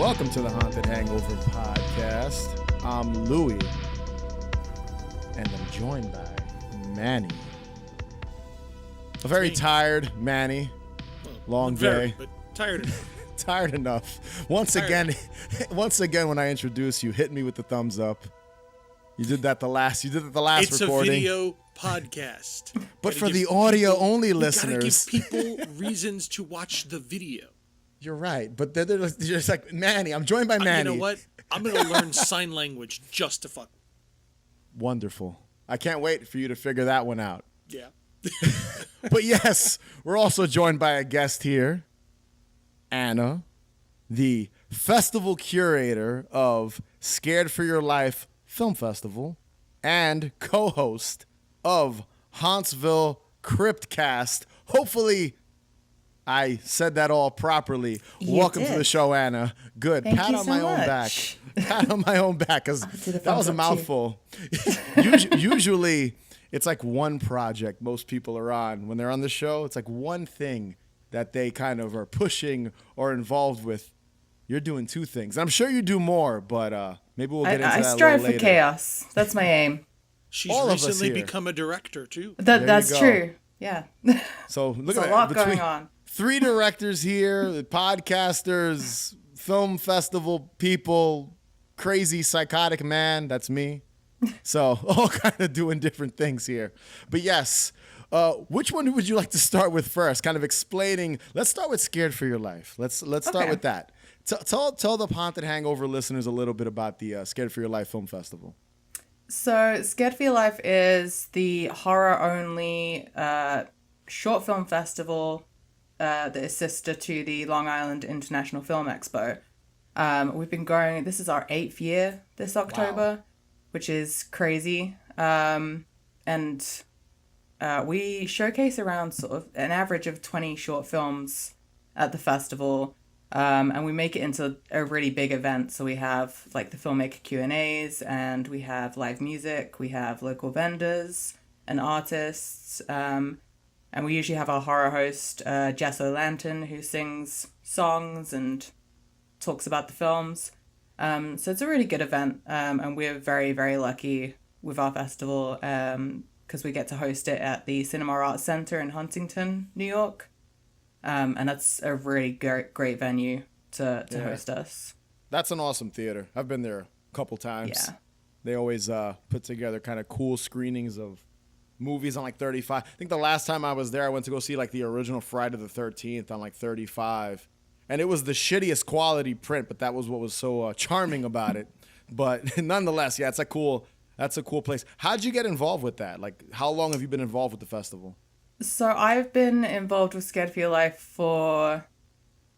Welcome to the Haunted Hangover podcast. I'm Louie, and I'm joined by Manny. A very tired Manny. Long day. But tired. Tired enough. Once again, when I introduce you, hit me with the thumbs up. You did that the last recording. It's a video podcast. But for the audio only listeners, gotta give people reasons to watch the video. You're right. But they're just like, Manny, I'm joined by Manny. You know what? I'm going to learn sign language just to fuck. Wonderful. I can't wait for you to figure that one out. Yeah. But yes, we're also joined by a guest here, Anna, the festival curator of Scared for Your Life Film Festival and co-host of Hauntsville Cryptcast. Hopefully, I said that all properly. Welcome to the show, Anna. Good. Pat on my own back. Pat on my own back, because that was a mouthful. Usually, it's like one project most people are on. When they're on the show, it's like one thing that they kind of are pushing or involved with. You're doing two things. I'm sure you do more, but maybe we'll get into that a little later. I strive for chaos. That's my aim. She's recently become a director, too. That's true. Yeah. So look There's at a lot going on. 3 directors here, the podcasters, film festival people, crazy psychotic man. That's me. So all kind of doing different things here. But yes, which one would you like to start with first? Kind of explaining. Let's start with Scared for Your Life. Let's start with that. Tell the Haunted Hangover listeners a little bit about the Scared for Your Life Film Festival. So Scared for Your Life is the horror-only short film festival that is sister to the Long Island International Film Expo. We've been going, this is our 8th year this October, which is crazy. And we showcase around sort of an average of 20 short films at the festival. And we make it into a really big event. So we have like the filmmaker Q&As, and we have live music, we have local vendors and artists. And we usually have our horror host, Jess O'Lantern, who sings songs and talks about the films. So it's a really good event. And we're very, very lucky with our festival because we get to host it at the Cinema Arts Center in Huntington, New York. And that's a really great venue to host us. That's an awesome theater. I've been there a couple times. Yeah. They always put together kind of cool screenings of movies on like 35. I think the last time I was there, I went to go see like the original Friday the 13th on like 35. And it was the shittiest quality print, but that was what was so charming about it. But nonetheless, yeah, that's a cool place. How'd you get involved with that? Like, how long have you been involved with the festival? So I've been involved with Scared for Your Life for, I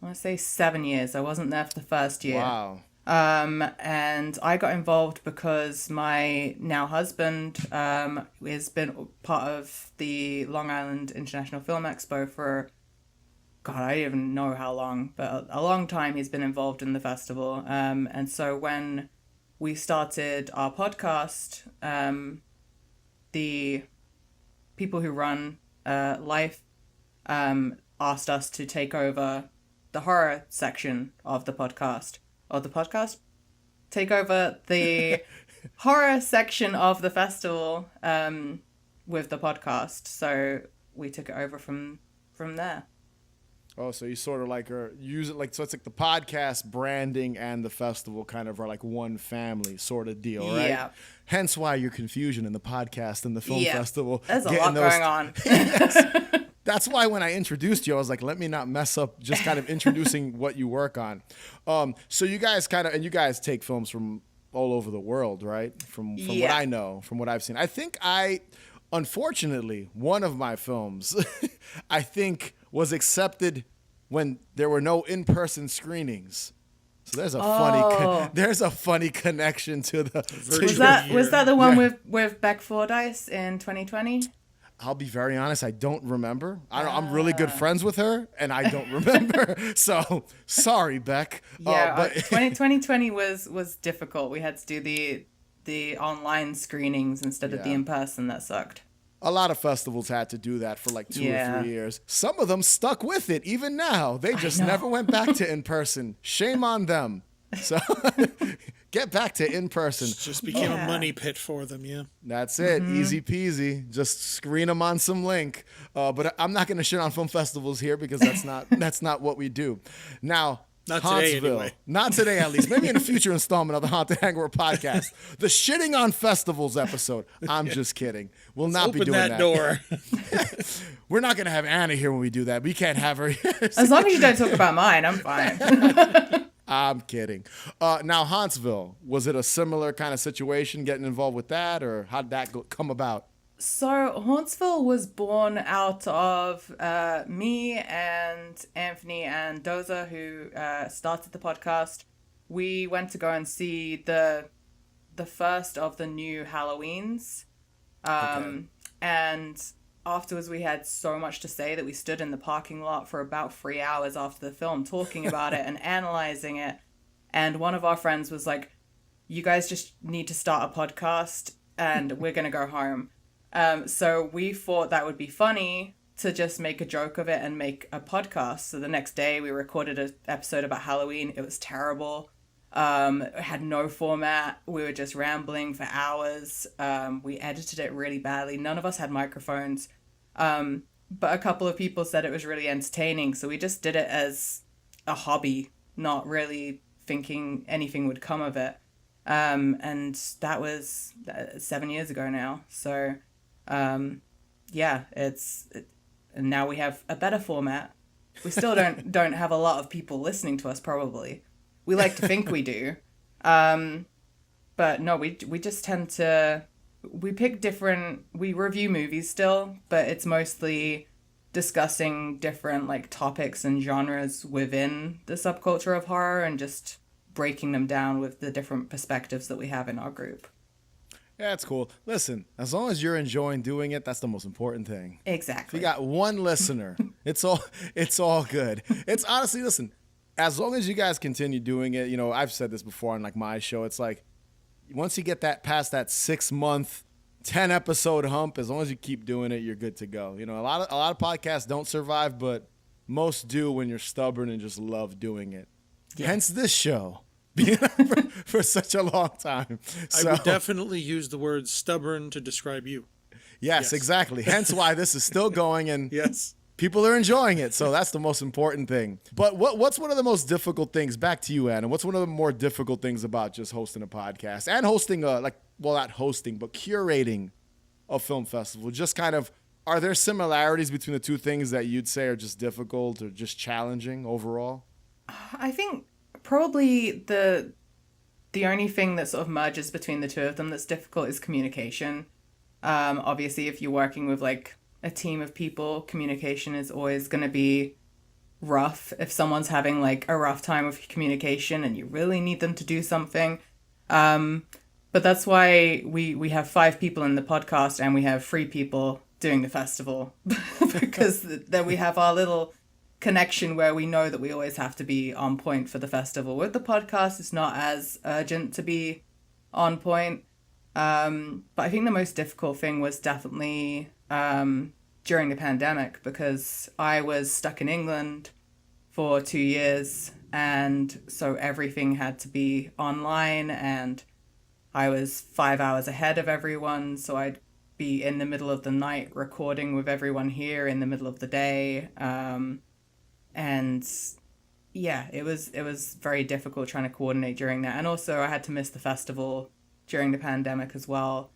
want to say 7 years. I wasn't there for the first year. Wow. And I got involved because my now husband has been part of the Long Island International Film Expo for, God, I don't even know how long, but a long time he's been involved in the festival. And so when we started our podcast, the people who run LIIFE asked us to take over the horror section of the podcast. Take over the horror section of the festival with the podcast. So we took it over from there. Oh, so you sort of like use it like, so it's like the podcast branding and the festival kind of are like one family sort of deal, right? Yeah. Hence why your confusion in the podcast and the film festival. There's a lot going on. Yes. That's why when I introduced you, I was like, let me not mess up just kind of introducing what you work on. So you guys you guys take films from all over the world, right? From what I know, from what I've seen. I think unfortunately, one of my films, I think was accepted when there were no in-person screenings. So there's a funny connection to the. Was that the one with Beck Fordyce in 2020? I'll be very honest, I don't remember. I'm really good friends with her, and I don't remember. So sorry, Beck. Yeah, but 2020 was difficult. We had to do the online screenings instead of the in-person. That sucked. A lot of festivals had to do that for like 2 or 3 years. Some of them stuck with it even now. They just never went back to in-person. Shame on them. So get back to in person. It just became a money pit for them, yeah. That's it. Easy peasy. Just screen them on some link. But I'm not going to shit on film festivals here because that's not what we do. Now, not Hauntsville. today, anyway. Not today, at least. Maybe in a future installment of the Haunted Hangover podcast. The shitting on festivals episode. I'm just kidding. We'll not be doing that. Open that door. We're not going to have Anna here when we do that. We can't have her here. As long as you don't talk about mine, I'm fine. I'm kidding. Now, Hauntsville, was it a similar kind of situation getting involved with that, or how did that come about? So Hauntsville was born out of me and Anthony and Doza, who started the podcast. We went to go and see the first of the new Halloweens. And afterwards we had so much to say that we stood in the parking lot for about 3 hours after the film talking about it and analyzing it. And one of our friends was like, you guys just need to start a podcast and we're going to go home. So we thought that would be funny to just make a joke of it and make a podcast. So the next day we recorded an episode about Halloween. It was terrible. It had no format. We were just rambling for hours. We edited it really badly. None of us had microphones. But a couple of people said it was really entertaining. So we just did it as a hobby, not really thinking anything would come of it. And that was 7 years ago now. So, yeah, and now we have a better format. We still don't have a lot of people listening to us, probably. We like to think we do. But no, we just tend to, we review movies still, but it's mostly discussing different like topics and genres within the subculture of horror and just breaking them down with the different perspectives that we have in our group. Yeah, that's cool. Listen, as long as you're enjoying doing it, that's the most important thing. Exactly. If you got one listener, it's all good. It's honestly, listen, as long as you guys continue doing it, I've said this before on like my show, it's like once you get that past that 6 month, 10 episode hump, as long as you keep doing it, you're good to go. A lot of podcasts don't survive, but most do when you're stubborn and just love doing it. Yeah. Hence this show. for such a long time. So, I would definitely use the word stubborn to describe you. Yes, exactly. Hence why this is still going and yes, people are enjoying it. So that's the most important thing. But what's one of the most difficult things, back to you, Anna, what's one of the more difficult things about just hosting a podcast and hosting not hosting, but curating a film festival? Just kind of, are there similarities between the two things that you'd say are just difficult or just challenging overall? I think probably the only thing that sort of merges between the two of them that's difficult is communication. Obviously, if you're working with like a team of people, communication is always going to be rough. If someone's having like a rough time with communication and you really need them to do something. But that's why we have 5 people in the podcast and we have 3 people doing the festival because then we have our little connection where we know that we always have to be on point for the festival. With the podcast, it's not as urgent to be on point. But I think the most difficult thing was definitely during the pandemic because I was stuck in England for 2 years and so everything had to be online and I was 5 hours ahead of everyone, so I'd be in the middle of the night recording with everyone here in the middle of the day. And yeah, it was very difficult trying to coordinate during that. And also I had to miss the festival during the pandemic as well.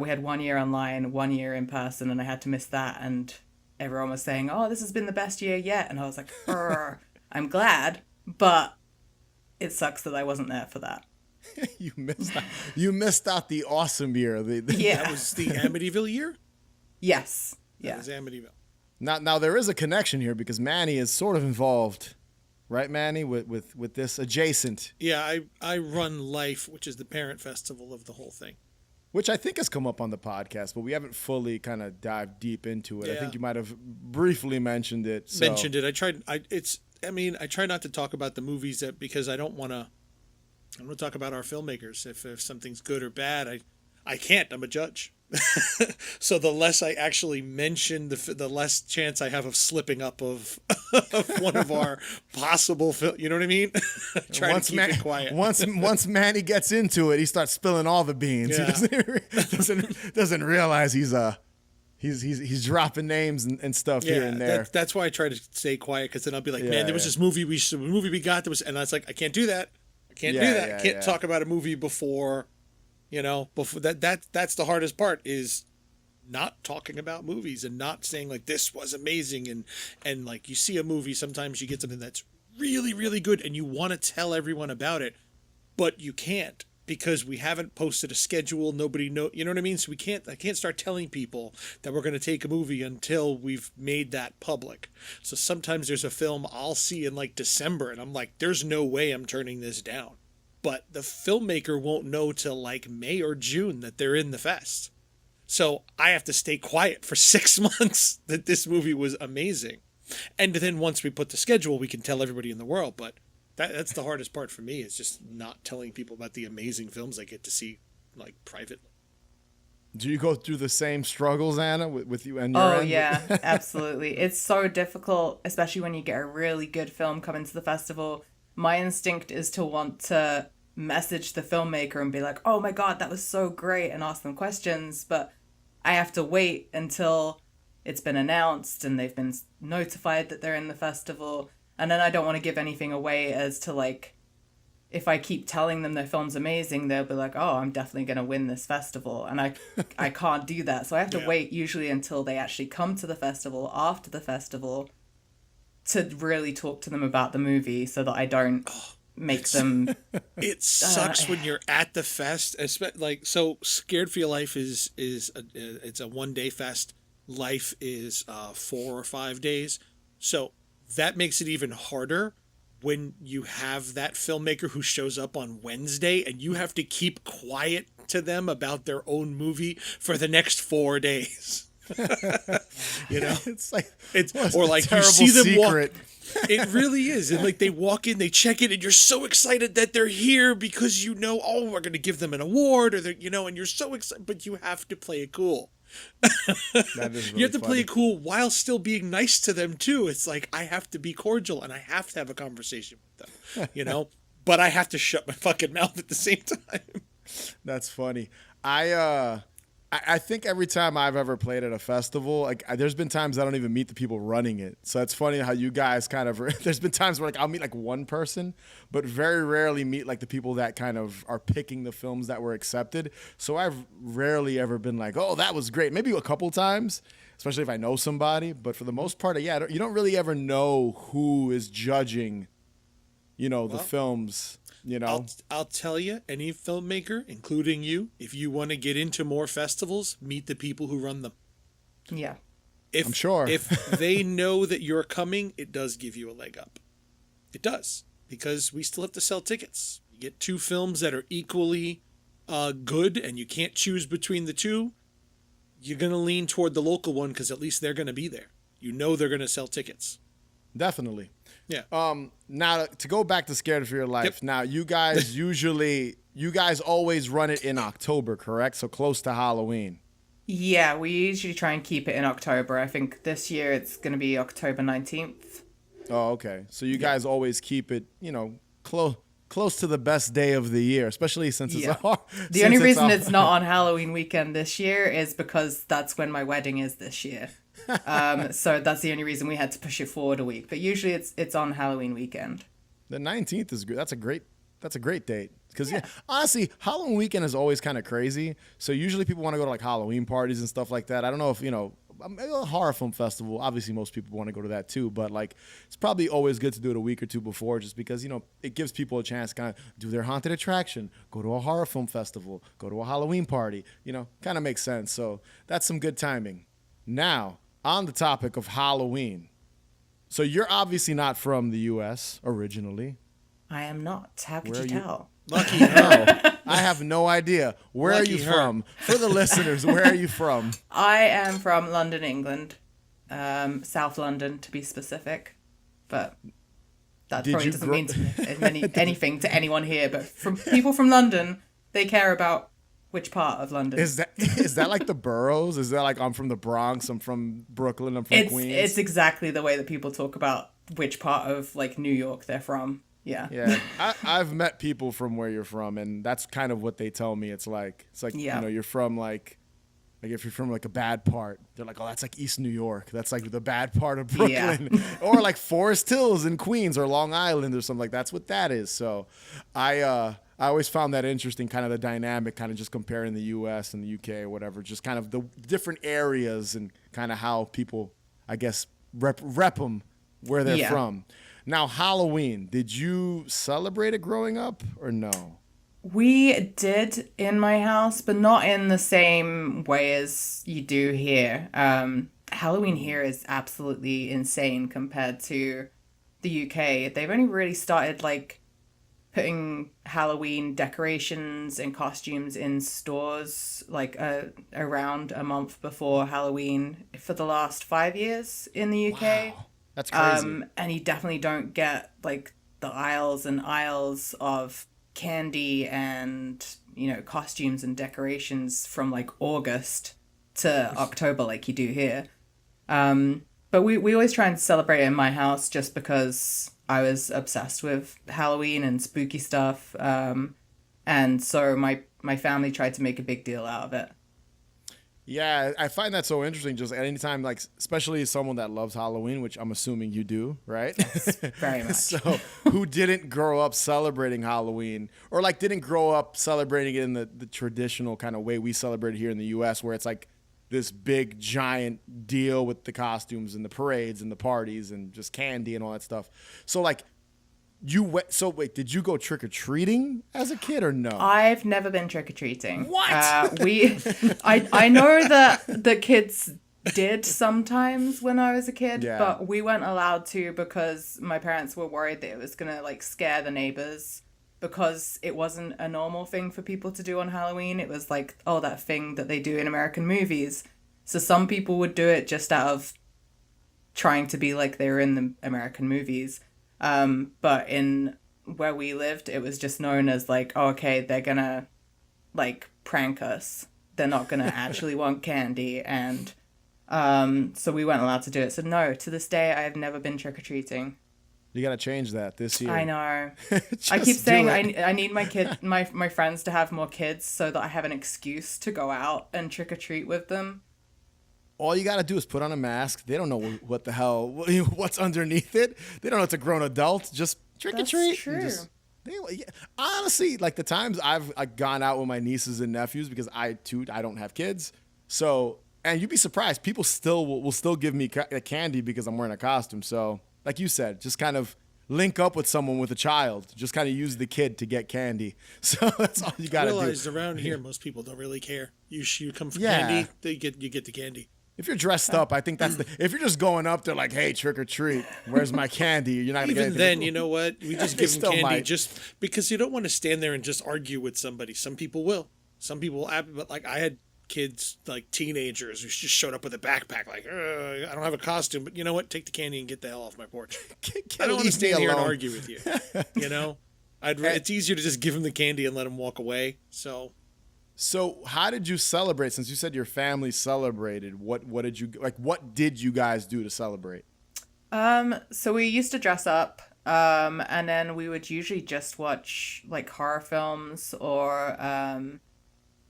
We had 1 year online, 1 year in person, and I had to miss that. And everyone was saying, oh, this has been the best year yet. And I was like, I'm glad, but it sucks that I wasn't there for that. You missed out the awesome year. Yeah. That was the Amityville year? Yes. Yeah. That was Amityville. Now there is a connection here because Manny is sort of involved, right, Manny, with this adjacent. Yeah, I run LIIFE, which is the parent festival of the whole thing. Which I think has come up on the podcast, but we haven't fully kind of dived deep into it. Yeah. I think you might have briefly mentioned it. I try not to talk about the movies because I don't want to talk about our filmmakers. If something's good or bad, I can't. I'm a judge. So the less I actually mention, the less chance I have of slipping up of, of one of our possible you know what I mean? Try to keep it quiet. Once Manny gets into it, he starts spilling all the beans. Yeah. He doesn't realize he's dropping names and stuff here and there. That's why I try to stay quiet, because then I'll be like, man, there was this movie we got that was, and I was like, I can't do that. I can't do that. I can't talk about a movie before, before that's the hardest part, is not talking about movies and not saying like this was amazing, and like you see a movie, sometimes you get something that's really, really good and you want to tell everyone about it, but you can't, because we haven't posted a schedule. Nobody know, you know what I mean? So I can't start telling people that we're going to take a movie until we've made that public. So sometimes there's a film I'll see in like December and I'm like, there's no way I'm turning this down. But the filmmaker won't know till like May or June that they're in the fest. So I have to stay quiet for 6 months that this movie was amazing. And then once we put the schedule, we can tell everybody in the world. But that's the hardest part for me, is just not telling people about the amazing films I get to see, like, privately. Do you go through the same struggles, Anna, with you and your end? Oh, yeah, absolutely. It's so difficult, especially when you get a really good film coming to the festival. My instinct is to want to message the filmmaker and be like, oh my God, that was so great, and ask them questions. But I have to wait until it's been announced and they've been notified that they're in the festival. And then I don't want to give anything away, as to like, if I keep telling them their film's amazing, they'll be like, oh, I'm definitely going to win this festival. And I can't do that. So I have to wait usually until they actually come to the festival, after the festival, to really talk to them about the movie, so that I don't make them... It sucks when you're at the fest. Like, so Scared for Your Life it's a 1-day fest. Life is 4 or 5 days. So that makes it even harder when you have that filmmaker who shows up on Wednesday and you have to keep quiet to them about their own movie for the next 4 days. It's like, or like you see them secret. It really is. And like they walk in, they check in, and you're so excited that they're here because we're going to give them an award, or and you're so excited, but you have to play it cool. That is really you have to play it cool while still being nice to them too. It's like, I have to be cordial and I have to have a conversation with them, but I have to shut my fucking mouth at the same time. That's funny. I think every time I've ever played at a festival, like there's been times I don't even meet the people running it. So it's funny how you guys kind of, there's been times where like I'll meet like one person, but very rarely meet like the people that kind of are picking the films that were accepted. So I've rarely ever been like, oh, that was great. Maybe a couple times, especially if I know somebody. But for the most part, you don't really ever know who is judging, the films. I'll tell you, any filmmaker, including you, if you want to get into more festivals, meet the people who run them. Yeah. I'm sure. If they know that you're coming, it does give you a leg up. It does, because we still have to sell tickets. You get 2 films that are equally good and you can't choose between the 2, you're going to lean toward the local one, because at least they're going to be there. They're going to sell tickets. Definitely. Yeah. Now to go back to Scared for Your Life. Yep. Now you guys always run it in October, correct? So close to Halloween. Yeah, we usually try and keep it in October. I think this year it's going to be October 19th. Oh, okay. So you guys always keep it, close to the best day of the year, especially since it's the only reason it's not on Halloween weekend this year is because that's when my wedding is this year. So that's the only reason we had to push it forward a week. But usually it's on Halloween weekend. The 19th is good. That's a great date. Because honestly, Halloween weekend is always kind of crazy. So usually people want to go to like Halloween parties and stuff like that. I don't know if, a horror film festival, obviously most people want to go to that too. But like, it's probably always good to do it a week or two before, just because, it gives people a chance to kind of do their haunted attraction, go to a horror film festival, go to a Halloween party, kind of makes sense. So that's some good timing. Now, on the topic of Halloween. So you're obviously not from the U.S. originally. I am not. How could you tell? Lucky her. I have no idea. Where are you from? For the listeners, where are you from? I am from London, England. South London, to be specific. But that probably doesn't mean anything to anyone here. But from people from London, they care about Which part of London? Is that like the boroughs? Is that like I'm from the Bronx, I'm from Brooklyn, I'm from Queens? It's exactly the way that people talk about which part of like New York they're from. Yeah. Yeah. I've met people from where you're from, and that's kind of what they tell me. It's like you're from like if you're from like a bad part, they're like, oh, that's like East New York. That's like the bad part of Brooklyn. Yeah. Or like Forest Hills in Queens or Long Island or something like that's what that is. So I always found that interesting, kind of the dynamic, kind of just comparing the US and the UK or whatever, just kind of the different areas and kind of how people, I guess, rep them where they're from. Now, Halloween, did you celebrate it growing up or no? We did in my house, but not in the same way as you do here. Halloween here is absolutely insane compared to the UK. They've only really started like putting Halloween decorations and costumes in stores like around a month before Halloween for the last 5 years in the UK. Wow. That's crazy. And you definitely don't get like the aisles and aisles of candy and, you know, costumes and decorations from like August to October like you do here. But we always try and celebrate it in my house just because I was obsessed with Halloween and spooky stuff. And so my family tried to make a big deal out of it. Yeah, I find that so interesting. Just anytime, like, especially someone that loves Halloween, which I'm assuming you do, right? Yes, very much. So, who didn't grow up celebrating Halloween, or like didn't grow up celebrating it in the traditional kind of way we celebrate it here in the U.S., where it's like this big giant deal with the costumes and the parades and the parties and just candy and all that stuff. So, like, did you go trick-or-treating as a kid or no? I've never been trick-or-treating. What? I know that the kids did sometimes when I was a kid, but we weren't allowed to because my parents were worried that it was going to like scare the neighbors because it wasn't a normal thing for people to do on Halloween. It was like, oh, that thing that they do in American movies. So some people would do it just out of trying to be like they were in the American movies. But in where we lived, it was just known as like, oh, okay, they're gonna like prank us. They're not gonna actually want candy. And so we weren't allowed to do it. So no, to this day, I have never been trick-or-treating. You gotta change that this year. I know. I keep saying I need my friends to have more kids so that I have an excuse to go out and trick-or-treat with them. All you got to do is put on a mask. They don't know what the hell, what's underneath it. They don't know it's a grown adult. Just trick or treat. That's true. Honestly, like the times I've gone out with my nieces and nephews because I don't have kids. So, and you'd be surprised. People still will still give me candy because I'm wearing a costume. So, like you said, just kind of link up with someone with a child. Just kind of use the kid to get candy. So that's all you got to do. I realized around here, most people don't really care. You come for candy, you get the candy. If you're dressed up, I think that's if you're just going up there like, hey, trick or treat, where's my candy? You're not going to get anything. Even then, you know what? We just give them candy just because you don't want to stand there and just argue with somebody. Some people will. Some people will. But like I had kids, like teenagers, who just showed up with a backpack like, I don't have a costume, but you know what? Take the candy and get the hell off my porch. I don't want to stand here and argue with you. You know? It's easier to just give them the candy and let them walk away. So how did you celebrate? Since you said your family celebrated, what did you guys do to celebrate? So we used to dress up, and then we would usually just watch like horror films or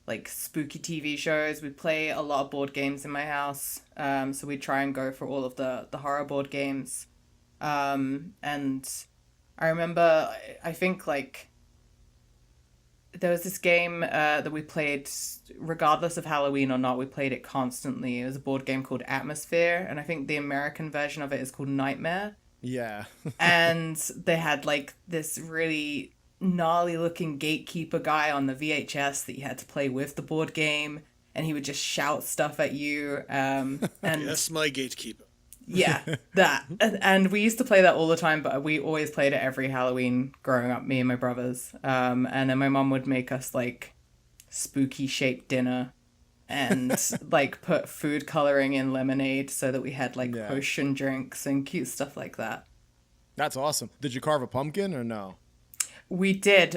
like spooky TV shows. We play a lot of board games in my house. So we try and go for all of the horror board games. And I remember, I think like there was this game that we played, regardless of Halloween or not, we played it constantly. It was a board game called Atmosphere, and I think the American version of it is called Nightmare. Yeah. And they had like this really gnarly looking gatekeeper guy on the VHS that you had to play with the board game, and he would just shout stuff at you. And that's my gatekeeper. Yeah, that. And we used to play that all the time, but we always played it every Halloween growing up, me and my brothers. And then my mom would make us like spooky shaped dinner and like put food coloring in lemonade so that we had like potion drinks and cute stuff like that. That's awesome. Did you carve a pumpkin or no? We did.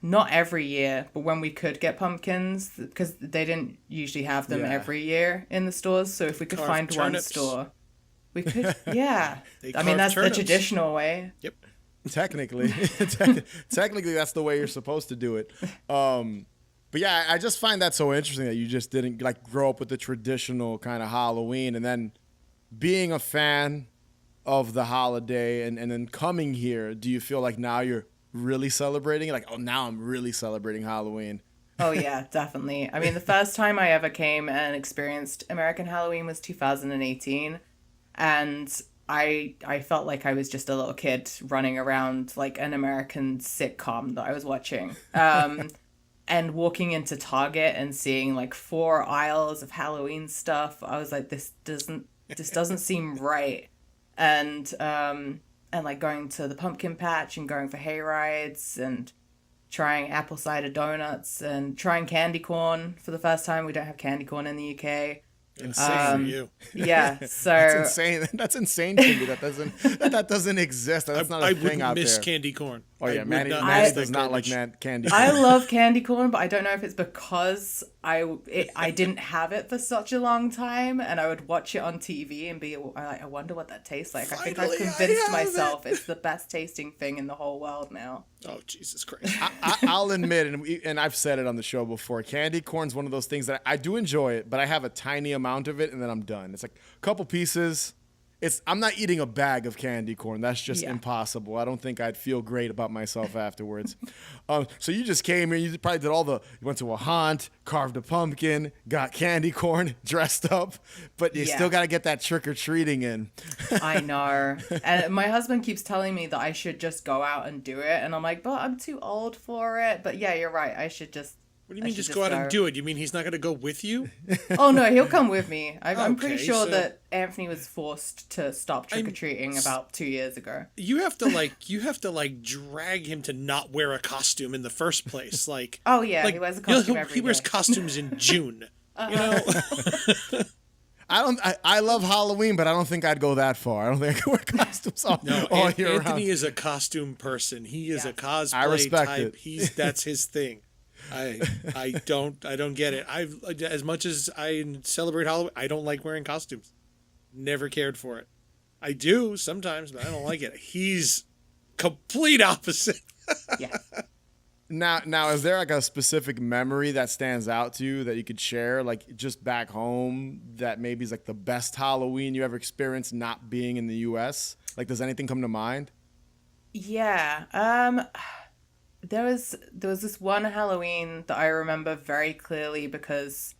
not every year, but when we could get pumpkins, because they didn't usually have them every year in the stores. So if we could find turnips. One store, we could, yeah. I mean, that's turnips. The traditional way. Yep. Technically, technically, that's the way you're supposed to do it. But yeah, I just find that so interesting that you just didn't like grow up with the traditional kind of Halloween, and then being a fan of the holiday and then coming here, do you feel like now you're really celebrating it? Like, oh, now I'm really celebrating Halloween. Oh yeah, definitely. I mean, the first time I ever came and experienced American Halloween was 2018, and I felt like I was just a little kid running around like an American sitcom that I was watching. And walking into Target and seeing like 4 aisles of Halloween stuff, I was like, this doesn't seem right. And like going to the pumpkin patch and going for hay rides and trying apple cider donuts and trying candy corn for the first time. We don't have candy corn in the UK. Insane for you. Yeah, so that's insane. That's insane to me. That doesn't exist. That's not a thing out there. I miss candy corn. Oh yeah, Manny does not like candy corn. I love candy corn, but I don't know if it's because I didn't have it for such a long time, and I would watch it on TV and be like, I wonder what that tastes like. Finally, I think I've convinced myself it's the best tasting thing in the whole world now. Oh Jesus Christ! I'll admit, and I've said it on the show before, candy corn's one of those things that I do enjoy it, but I have a tiny amount of it, and then I'm done. It's like a couple pieces. I'm not eating a bag of candy corn. That's just impossible. I don't think I'd feel great about myself afterwards. So you just came here. You probably did you went to a haunt, carved a pumpkin, got candy corn, dressed up, but you still got to get that trick-or-treating in. I know. And my husband keeps telling me that I should just go out and do it. And I'm like, but I'm too old for it. But yeah, you're right. I should just... What do you mean just go out and do it? You mean he's not going to go with you? Oh, no, he'll come with me. I'm pretty sure that Anthony was forced to stop trick-or-treating about 2 years ago. You have to drag him to not wear a costume in the first place. Like, oh, yeah, he wears a costume every day. He wears costumes in June. You know? I love Halloween, but I don't think I'd go that far. I don't think I could wear costumes all year round. Anthony is a costume person. He is a cosplay type. That's his thing. I don't get it. As much as I celebrate Halloween, I don't like wearing costumes. Never cared for it. I do sometimes, but I don't like it. He's complete opposite. Yeah. Now, is there like a specific memory that stands out to you that you could share, like just back home, that maybe is like the best Halloween you ever experienced not being in the U.S.? Like, does anything come to mind? Yeah. There was this one Halloween that I remember very clearly because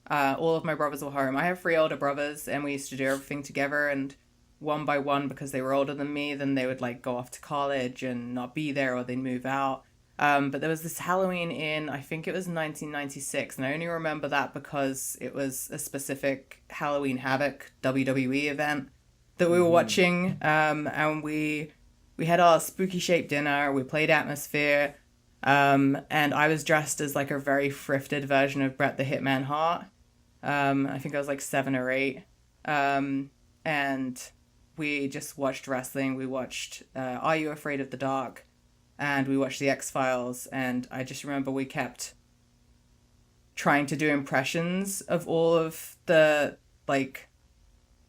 all of my brothers were home. I have 3 older brothers, and we used to do everything together. And one by one, because they were older than me, then they would like go off to college and not be there, or they'd move out. But there was this Halloween in, I think it was 1996, and I only remember that because it was a specific Halloween Havoc WWE event that we were watching, and we had our spooky shaped dinner, we played Atmosphere, and I was dressed as like a very thrifted version of Bret the Hitman Hart. I think I was like 7 or 8, and we just watched wrestling. We watched Are You Afraid of the Dark? And we watched The X-Files, and I just remember we kept trying to do impressions of all of the like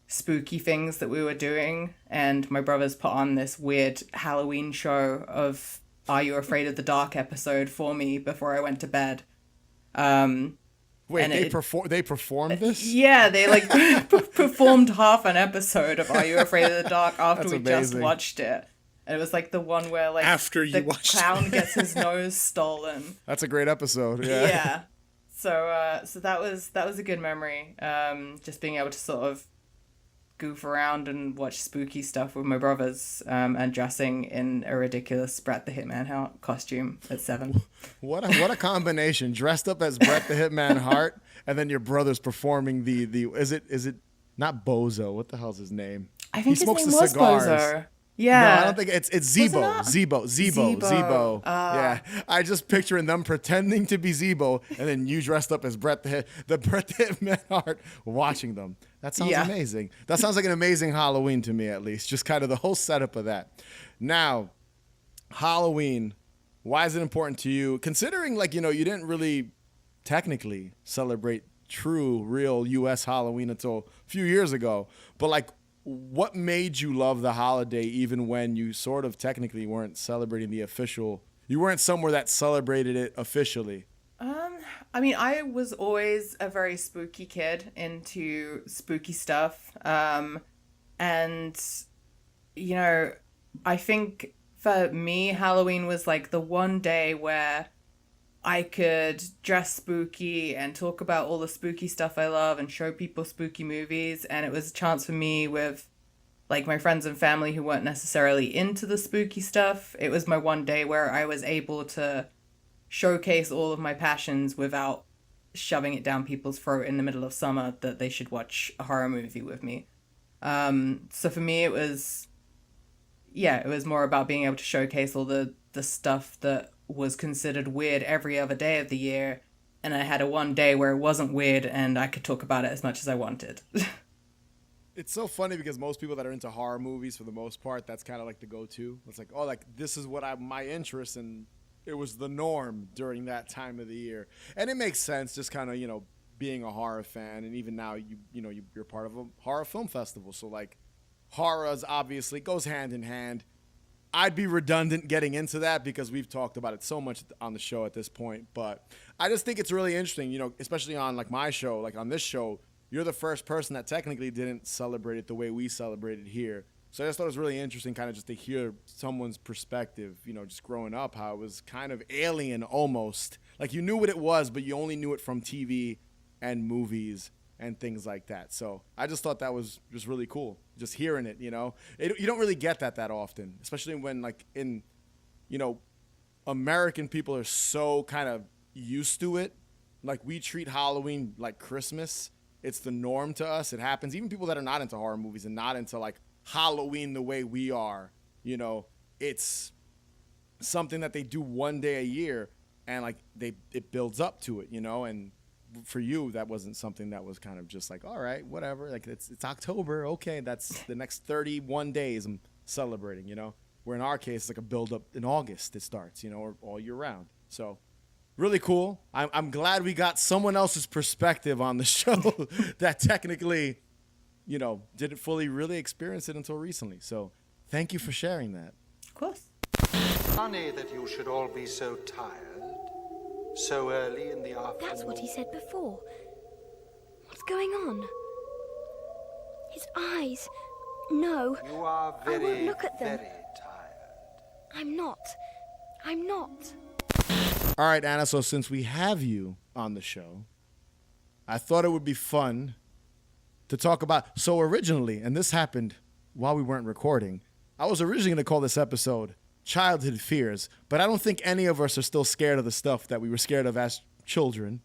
spooky things that we were doing, and my brothers put on this weird Halloween show of Are You Afraid of the Dark episode for me before I went to bed. Wait, they performed this? Yeah, they like performed half an episode of Are You Afraid of the Dark after we just watched it. And it was like the one where like after you the clown gets his nose stolen. That's a great episode. Yeah. Yeah. So that was a good memory. Just being able to sort of goof around and watch spooky stuff with my brothers, and dressing in a ridiculous Bret the Hitman Hart costume at 7. What a combination! Dressed up as Bret the Hitman Hart, and then your brothers performing the is it not Bozo? What the hell's his name? I think his name was Bozo. Yeah. No, I don't think it's Zebo. Zebo. Yeah. I just picturing them pretending to be Zebo, and then you dressed up as Bret the Hitman Hart watching them. That sounds amazing. That sounds like an amazing Halloween to me, at least. Just kind of the whole setup of that. Now, Halloween why is it important to you? Considering, like, you didn't really technically celebrate true, real U.S. Halloween until a few years ago. But, like, what made you love the holiday even when you sort of technically weren't celebrating the official? You weren't somewhere that celebrated it officially. I mean, I was always a very spooky kid, into spooky stuff. And, I think for me, Halloween was like the one day where I could dress spooky and talk about all the spooky stuff I love and show people spooky movies. And it was a chance for me with like my friends and family who weren't necessarily into the spooky stuff. It was my one day where I was able to showcase all of my passions without shoving it down people's throat in the middle of summer that they should watch a horror movie with me. So for me, it was more about being able to showcase all the stuff that was considered weird every other day of the year. And I had a one day where it wasn't weird and I could talk about it as much as I wanted. It's so funny because most people that are into horror movies, for the most part, that's kind of like the go-to. It's like, oh, like this is what my interest, and it was the norm during that time of the year. And it makes sense, just kind of, being a horror fan, and even now you're part of a horror film festival. So like, horror obviously goes hand in hand. I'd be redundant getting into that because we've talked about it so much on the show at this point. But I just think it's really interesting, especially on like my show, like on this show. You're the first person that technically didn't celebrate it the way we celebrated here. So I just thought it was really interesting kind of just to hear someone's perspective, just growing up, how it was kind of alien almost. Like you knew what it was, but you only knew it from TV and movies and things like that. So I just thought that was just really cool, just hearing it, you don't really get that often, especially when like in, American people are so kind of used to it. Like we treat Halloween like Christmas. It's the norm to us. It happens. Even people that are not into horror movies and not into like Halloween the way we are, it's something that they do one day a year, and like it builds up to it, and for you that wasn't something that was kind of just like, all right, whatever, like it's October, okay, that's the next 31 days I'm celebrating, where in our case it's like a build up in August it starts, or all year round. So really cool. I'm glad we got someone else's perspective on the show that technically, didn't fully really experience it until recently. So thank you for sharing that. Of course. Funny that you should all be so tired, so early in the afternoon. That's what he said before. What's going on? His eyes. No. You are I won't very, look at them. very tired. I'm not. All right, Anna, so since we have you on the show, I thought it would be fun to talk about, so originally, and this happened while we weren't recording, I was originally going to call this episode Childhood Fears, but I don't think any of us are still scared of the stuff that we were scared of as children.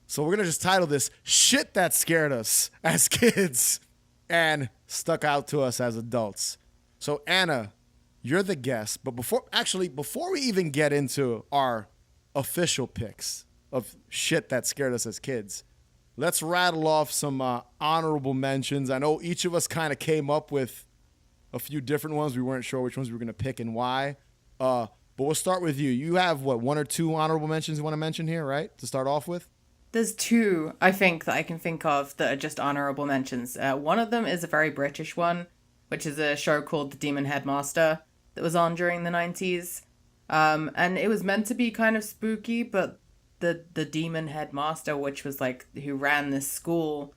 So we're going to just title this Shit That Scared Us as Kids and Stuck Out to Us as Adults. So Anna, you're the guest, but before we even get into our official picks of shit that scared us as kids, let's rattle off some honorable mentions. I know each of us kind of came up with a few different ones. We weren't sure which ones we were going to pick and why. But we'll start with you. You have, one or two honorable mentions you want to mention here, right, to start off with? There's two, I think, that I can think of that are just honorable mentions. One of them is a very British one, which is a show called The Demon Headmaster that was on during the 90s. And it was meant to be kind of spooky, but the demon headmaster, which was like who ran this school,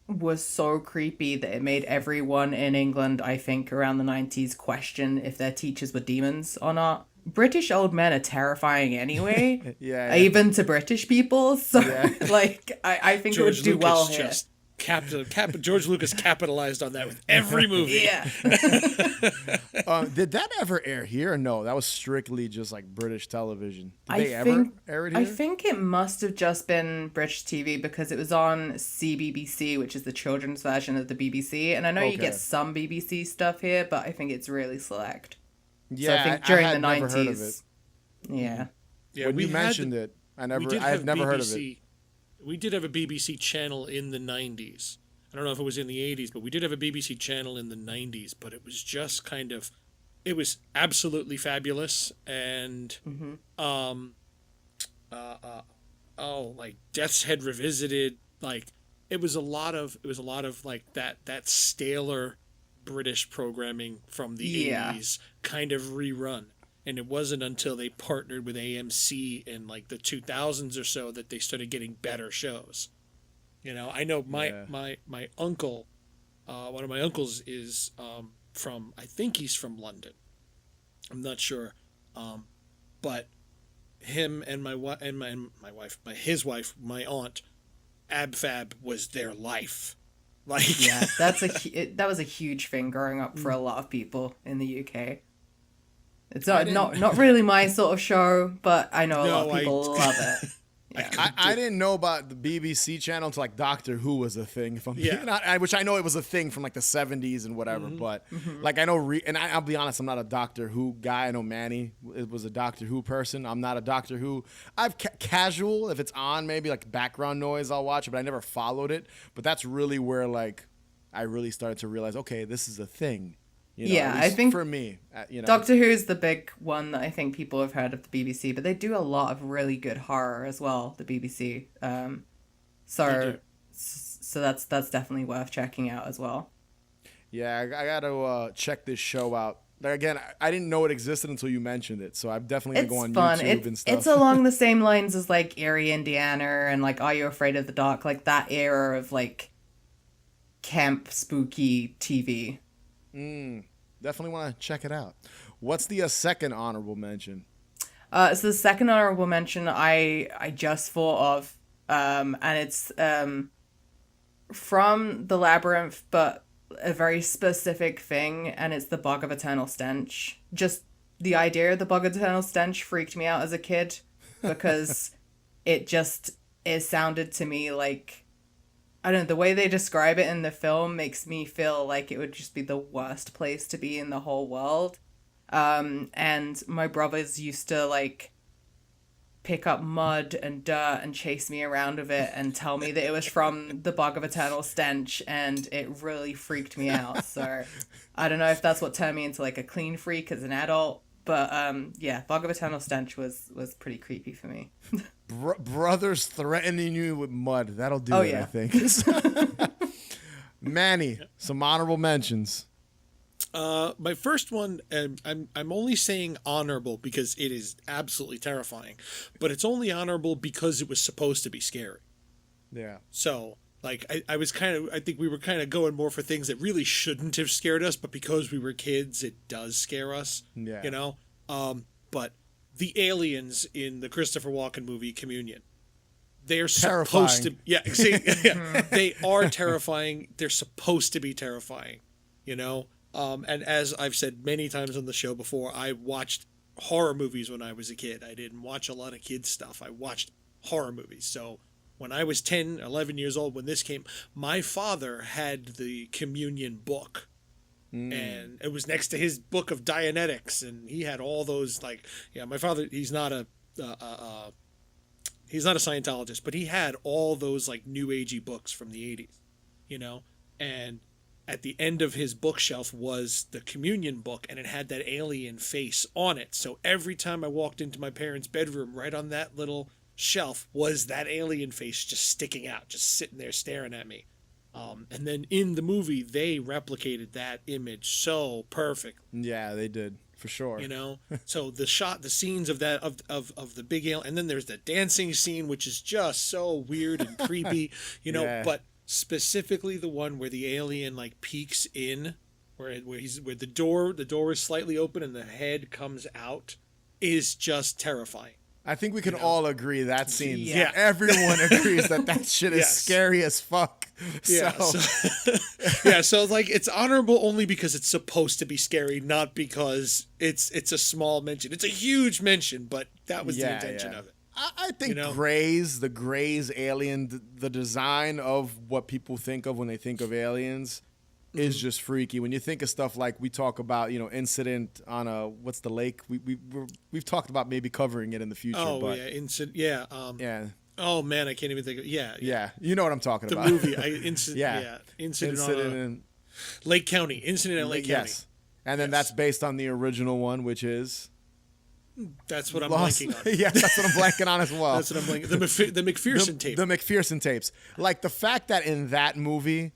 was so creepy that it made everyone in England, I think, around the 90s question if their teachers were demons or not. British old men are terrifying anyway, yeah. Even to British people. So, I think George it would do Lucas well here. just George Lucas capitalized on that with every movie. Yeah. Did that ever air here? No, that was strictly just like British television. Did they ever air it here? I think it must have just been British TV because it was on CBBC, which is the children's version of the BBC. And I know you get some BBC stuff here, but I think it's really select. Yeah, so I think during the never 90s. heard of it. Yeah. Yeah, when you mentioned it, I had never heard of it. We did have a BBC channel in the 90s. I don't know if it was in the 80s, but we did have a BBC channel in the 90s, but it was just kind of it was absolutely fabulous, and like Death's Head Revisited, like it was a lot of like that staler British programming from the 80s kind of rerun. And it wasn't until they partnered with AMC in like the 2000s or so that they started getting better shows. You know, I know my uncle, one of my uncles is from, I think he's from London. I'm not sure. But him and his wife, my aunt, Ab Fab was their life. Like, yeah, that was a huge thing growing up for a lot of people in the UK. It's not really my sort of show, but I know a lot of people love it. Yeah. I didn't know about the BBC channel until like Doctor Who was a thing. Which I know it was a thing from like the 70s and whatever. But like I know, and I'll be honest, I'm not a Doctor Who guy. I know Manny was a Doctor Who person. I'm not a Doctor Who. I've casual, if it's on, maybe like background noise, I'll watch it. But I never followed it. But that's really where like I really started to realize, okay, this is a thing. You know, yeah, I think for me, Doctor Who is the big one that I think people have heard of the BBC, but they do a lot of really good horror as well. The BBC, so that's definitely worth checking out as well. Yeah, I got to check this show out. Like, again, I didn't know it existed until you mentioned it, so I'm definitely gonna go on YouTube and stuff. It's along the same lines as like Eerie, Indiana, and like Are You Afraid of the Dark? Like that era of like camp spooky TV. Definitely want to check it out. What's the second honorable mention? So the second honorable mention I just thought of, and it's from The Labyrinth, but a very specific thing, and it's the Bog of Eternal Stench. Just the idea of the Bog of Eternal Stench freaked me out as a kid because it sounded to me like, I don't know, the way they describe it in the film makes me feel like it would just be the worst place to be in the whole world. And my brothers used to like pick up mud and dirt and chase me around with it and tell me that it was from the Bog of Eternal Stench, and it really freaked me out. So I don't know if that's what turned me into like a clean freak as an adult, but yeah, Bog of Eternal Stench was pretty creepy for me. Brothers threatening you with mud. That'll do it, yeah. I think. Manny, some honorable mentions. My first one, I'm only saying honorable because it is absolutely terrifying, but it's only honorable because it was supposed to be scary. Yeah. So, like, I think we were kind of going more for things that really shouldn't have scared us, but because we were kids, it does scare us. Yeah. You know? But the aliens in the Christopher Walken movie Communion, they're terrifying. Supposed to, they are terrifying. They're supposed to be terrifying, you know? And as I've said many times on the show before, I watched horror movies when I was a kid. I didn't watch a lot of kids stuff. I watched horror movies. So when I was 10, 11 years old, when this came, my father had the Communion book. And it was next to his book of Dianetics, and he had all those, like, my father, he's not a Scientologist, but he had all those like new agey books from the 80s, you know, and at the end of his bookshelf was the Communion book, and it had that alien face on it. So every time I walked into my parents' bedroom, right on that little shelf was that alien face just sticking out, just sitting there staring at me. And then in the movie, they replicated that image so perfect. Yeah, they did, for sure. You know, so the scenes of that of the big alien, and then there's the dancing scene, which is just so weird and creepy. You know, Yeah. But specifically the one where the alien like peeks in, where the door is slightly open and the head comes out, is just terrifying. I think we can all agree that scene. Yeah. Everyone agrees that shit is scary as fuck. Yeah. So like it's honorable only because it's supposed to be scary, not because it's a small mention. It's a huge mention, but that was the intention of it. I think the Greys alien, the design of what people think of when they think of aliens is just freaky. When you think of stuff like we talk about, incident on what's the lake? We've talked about maybe covering it in the future. Oh, but, yeah, incident. Yeah. Yeah. Oh man, I can't even think of. Yeah. You know what I'm talking the about. movie. Incident on in Lake County. Incident at Lake County. Yes. And then that's based on the original one, which is... That's what I'm blanking on. Yeah, that's what I'm blanking on as well. That's what I'm blanking. The McPherson tape. The McPherson tapes. Like the fact that in that movie,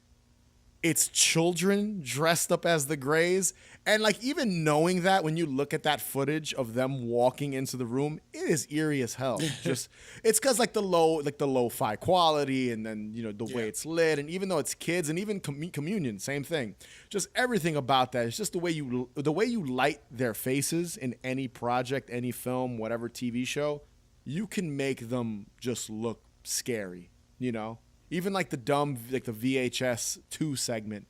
it's children dressed up as the Greys. And like even knowing that when you look at that footage of them walking into the room, it is eerie as hell. Just it's because like the lo-fi quality and then the way it's lit, and even though it's kids and even communion, same thing. Just everything about that. It's just the way you light their faces in any project, any film, whatever TV show, you can make them just look scary. Even like the VHS 2 segment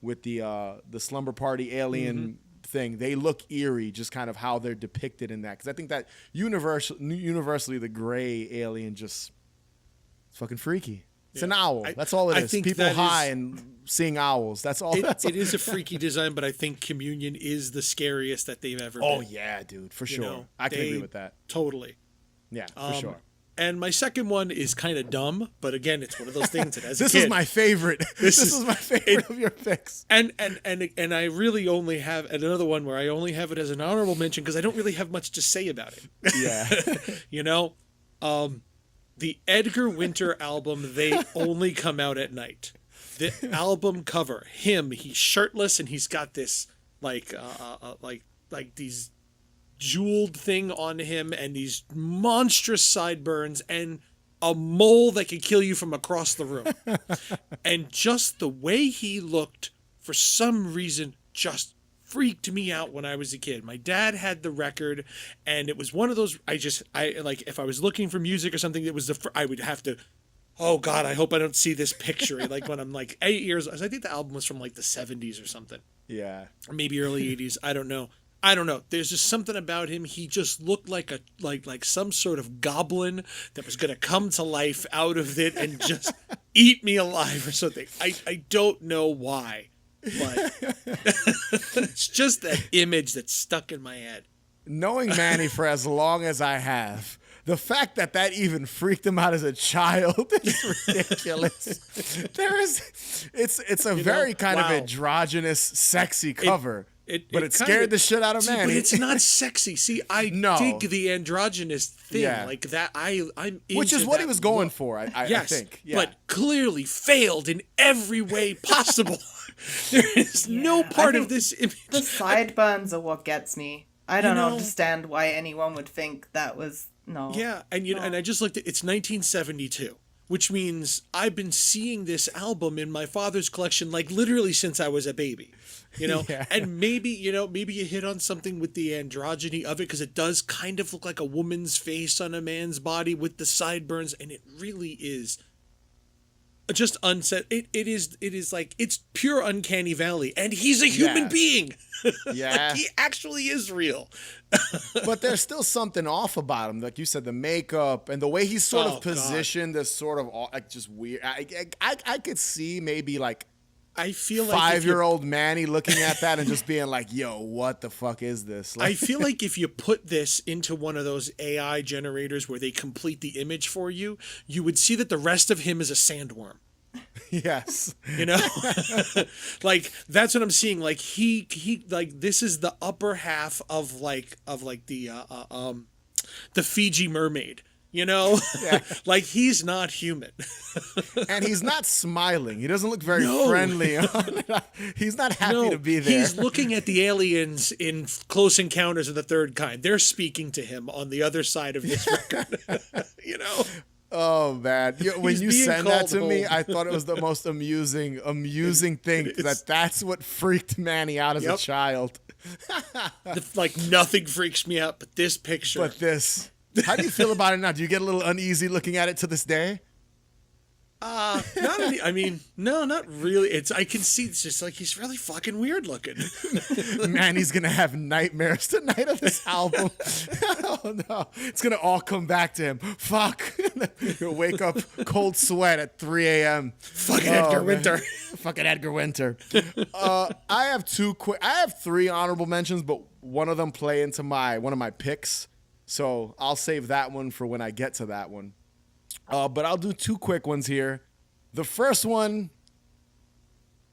with the slumber party alien thing, they look eerie, just kind of how they're depicted in that. Because I think that universally the gray alien just it's fucking freaky. It's an owl. That's all it is. People high and seeing owls. That's all. It is a freaky design, but I think Communion is the scariest that they've ever been. Oh yeah, dude, for sure. I can agree with that. Totally. Yeah, for sure. And my second one is kind of dumb, but again, it's one of those things that as a kid... This is my favorite. This is my favorite of your picks. And I really only have another one where I only have it as an honorable mention because I don't really have much to say about it. Yeah. The Edgar Winter album, They Only Come Out at Night. The album cover, he's shirtless and he's got this like these jeweled thing on him and these monstrous sideburns and a mole that could kill you from across the room. And just the way he looked, for some reason, just freaked me out when I was a kid. My dad had the record, and it was one of those, if I was looking for music or something, it was I would have to, oh God, I hope I don't see this picture. Like when I'm like 8 years, I think the album was from like the 70s or something. Yeah. Or maybe early 80s. I don't know. There's just something about him. He just looked like some sort of goblin that was going to come to life out of it and just eat me alive or something. I don't know why, but it's just that image that's stuck in my head. Knowing Manny for as long as I have, the fact that even freaked him out as a child is ridiculous. It's a very kind of androgynous, sexy cover. It scared the shit out of Manny. But it's not sexy. See, I dig the androgynous thing like that. I'm into which is what he was going for. I think. Yeah. But clearly failed in every way possible. There is no part of this image. The sideburns are what gets me. I don't understand why anyone would think that was no. Yeah, and and I just looked at it's 1972. Which means I've been seeing this album in my father's collection like literally since I was a baby, and maybe you hit on something with the androgyny of it because it does kind of look like a woman's face on a man's body with the sideburns, and it really is just unset. It is like it's pure uncanny valley, and he's a human being. Yeah, like he actually is real. But there's still something off about him, like you said, the makeup and the way he's sort of positioned. This sort of like just weird. I could see maybe like I feel like 5-year-old Manny looking at that and just being like, "Yo, what the fuck is this?" I feel like if you put this into one of those AI generators where they complete the image for you, you would see that the rest of him is a sandworm. Yes. Like that's what I'm seeing. Like he like this is the upper half of like the Fiji mermaid. Like he's not human. And he's not smiling. He doesn't look very friendly. He's not happy to be there. He's looking at the aliens in Close Encounters of the Third Kind. They're speaking to him on the other side of this record. Oh man! When you sent that to me, I thought it was the most amusing thing. That's what freaked Manny out as a child. Like nothing freaks me out, but this picture. But this. How do you feel about it now? Do you get a little uneasy looking at it to this day? No, not really. I can see it's just like he's really fucking weird looking. Manny's gonna have nightmares tonight of this album. Oh no, it's gonna all come back to him. Fuck, he'll wake up cold sweat at 3 a.m. Fucking Edgar Winter. Fucking Edgar Winter. I have 3 honorable mentions, but one of them play into one of my picks. So I'll save that one for when I get to that one. But I'll do 2 quick ones here. The first one,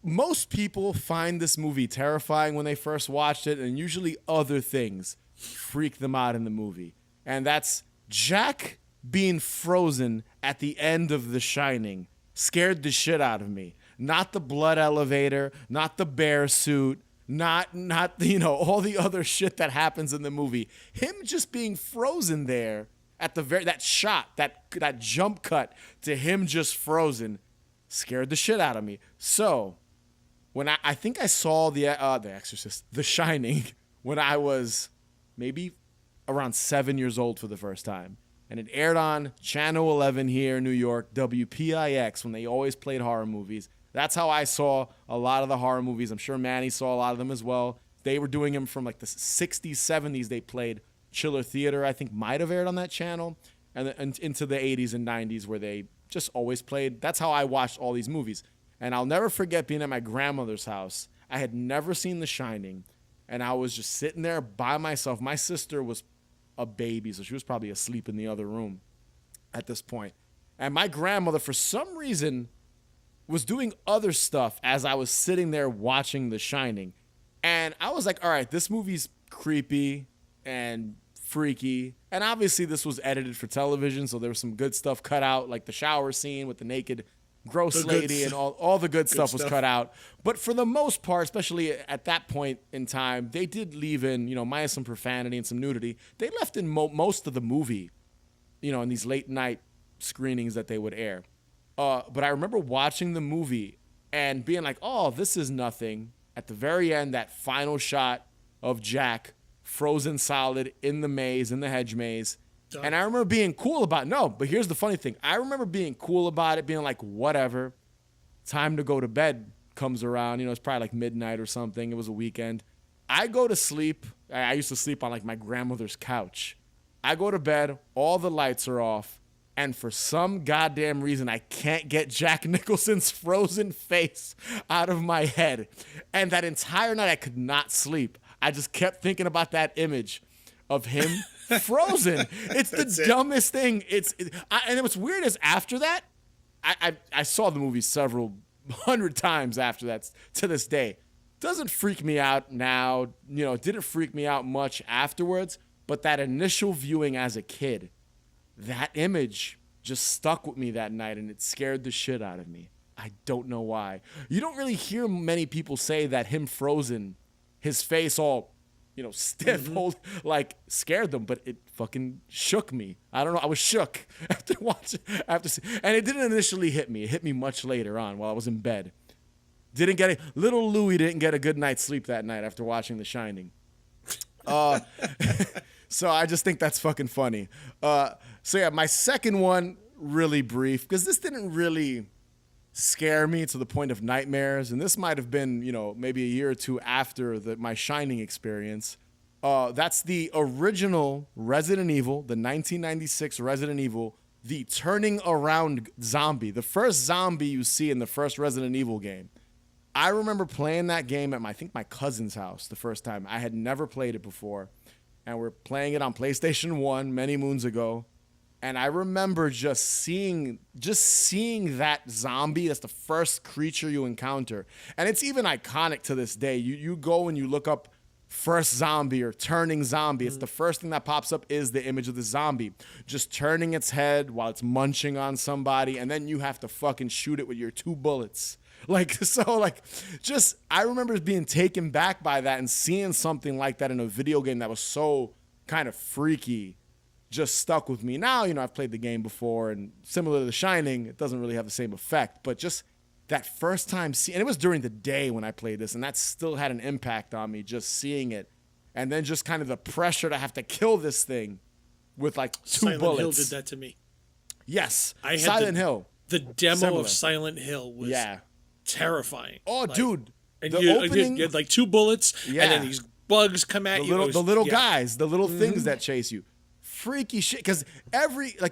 most people find this movie terrifying when they first watched it, and usually other things freak them out in the movie. And that's Jack being frozen at the end of The Shining scared the shit out of me. Not the blood elevator, not the bear suit, not all the other shit that happens in the movie. Him just being frozen there at the that shot, that jump cut to him just frozen scared the shit out of me. So when I think I saw the Exorcist, The Shining, when I was maybe around 7 years old for the first time. And it aired on Channel 11 here in New York, WPIX, when they always played horror movies. That's how I saw a lot of the horror movies. I'm sure Manny saw a lot of them as well. They were doing them from like the 60s, 70s. They played Chiller Theater, I think might have aired on that channel, and into the 80s and 90s where they just always played. That's how I watched all these movies. And I'll never forget being at my grandmother's house. I had never seen The Shining, and I was just sitting there by myself. My sister was a baby, so she was probably asleep in the other room at this point. And my grandmother, for some reason, was doing other stuff as I was sitting there watching The Shining. And I was like, all right, this movie's creepy and freaky. And obviously this was edited for television, so there was some good stuff cut out, like the shower scene with the naked gross lady and all the good stuff was cut out. But for the most part, especially at that point in time, they did leave in, minus some profanity and some nudity, they left in most of the movie, in these late night screenings that they would air. But I remember watching the movie and being like, oh, this is nothing. At the very end, that final shot of Jack frozen solid in the maze, in the hedge maze. And I remember being cool about it. No, but here's the funny thing. I remember being cool about it, being like, whatever. Time to go to bed comes around. It's probably like midnight or something. It was a weekend. I go to sleep. I used to sleep on like my grandmother's couch. I go to bed. All the lights are off. And for some goddamn reason, I can't get Jack Nicholson's frozen face out of my head. And that entire night, I could not sleep. I just kept thinking about that image of him frozen. It's the dumbest thing. And what's weird is after that, I saw the movie several hundred times after that to this day. Doesn't freak me out now. Didn't freak me out much afterwards. But that initial viewing as a kid, that image just stuck with me that night, and it scared the shit out of me. I don't know why. You don't really hear many people say that him frozen, his face all, stiff, scared them, but it fucking shook me. I don't know. I was shook after watching, and it didn't initially hit me. It hit me much later on while I was in bed. Little Louie didn't get a good night's sleep that night after watching The Shining. So I just think that's fucking funny. So yeah, my second one, really brief, because this didn't really scare me to the point of nightmares, and this might have been, maybe a year or two after my Shining experience. That's the original Resident Evil, the 1996 Resident Evil, the turning around zombie, the first zombie you see in the first Resident Evil game. I remember playing that game at my cousin's house the first time. I had never played it before, and we're playing it on PlayStation 1 many moons ago. And I remember just seeing that zombie. That's the first creature you encounter. And it's even iconic to this day. You go and you look up first zombie or turning zombie. It's the first thing that pops up is the image of the zombie just turning its head while it's munching on somebody. And then you have to fucking shoot it with your 2 bullets. I remember being taken back by that and seeing something like that in a video game that was so kind of freaky. Just stuck with me. Now, I've played the game before, and similar to The Shining, it doesn't really have the same effect. But just that first time, and it was during the day when I played this, and that still had an impact on me, just seeing it. And then just kind of the pressure to have to kill this thing with 2 bullets. Silent Hill did that to me. Yes, Silent Hill. The demo of Silent Hill was terrifying. Oh, dude. And you had 2 bullets, and then these bugs come at you. The little guys, the little things that chase you. Freaky shit, because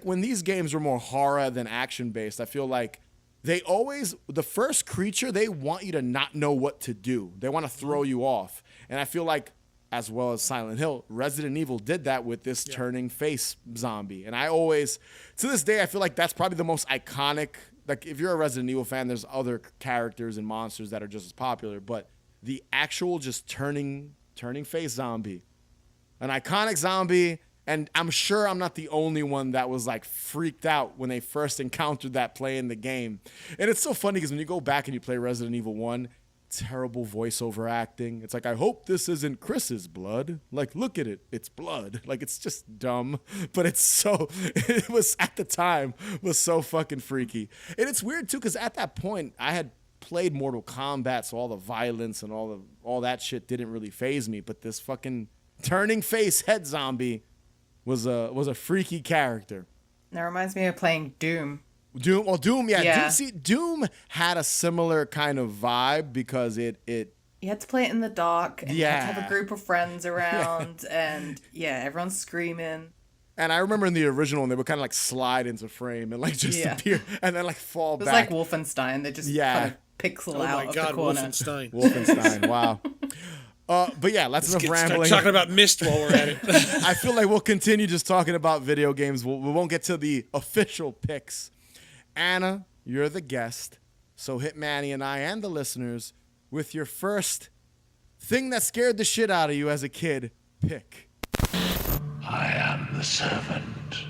when these games were more horror than action based, I feel like the first creature, they want you to not know what to do. They want to throw you off. And I feel like, as well as Silent Hill, Resident Evil did that with this turning face zombie. And I always, to this day, I feel like that's probably the most iconic like if you're a Resident Evil fan, there's other characters and monsters that are just as popular, but the actual just turning face zombie, an iconic zombie. And I'm sure I'm not the only one that was like freaked out when they first encountered that playing the game. And it's so funny because when you go back and you play Resident Evil 1, terrible voiceover acting. It's like, I hope this isn't Chris's blood. Like, look at it. It's blood. Like, it's just dumb. But it was at the time was so fucking freaky. And it's weird too because at that point I had played Mortal Kombat, so all the violence and all that shit didn't really faze me. But this fucking turning face head zombie was a freaky character. That reminds me of playing Doom. Doom, yeah. Yeah. Doom had a similar kind of vibe because it You had to play it in the dark, and you had to have Yeah. a group of friends around, and everyone's screaming. and I remember in the original one, they would kind of like slide into frame and like just appear and then like fall It was back. like Wolfenstein. They just Yeah. kind of pixel Oh out my of God, the corner. Wolfenstein. Wow. But yeah, lots of Start rambling. talking about Myst while we're at it. I feel like we'll continue just talking about video games. We won't get to the official picks. Anna, you're the guest, so hit Manny and I and the listeners with your first thing that scared the shit out of you as a kid pick. I am the servant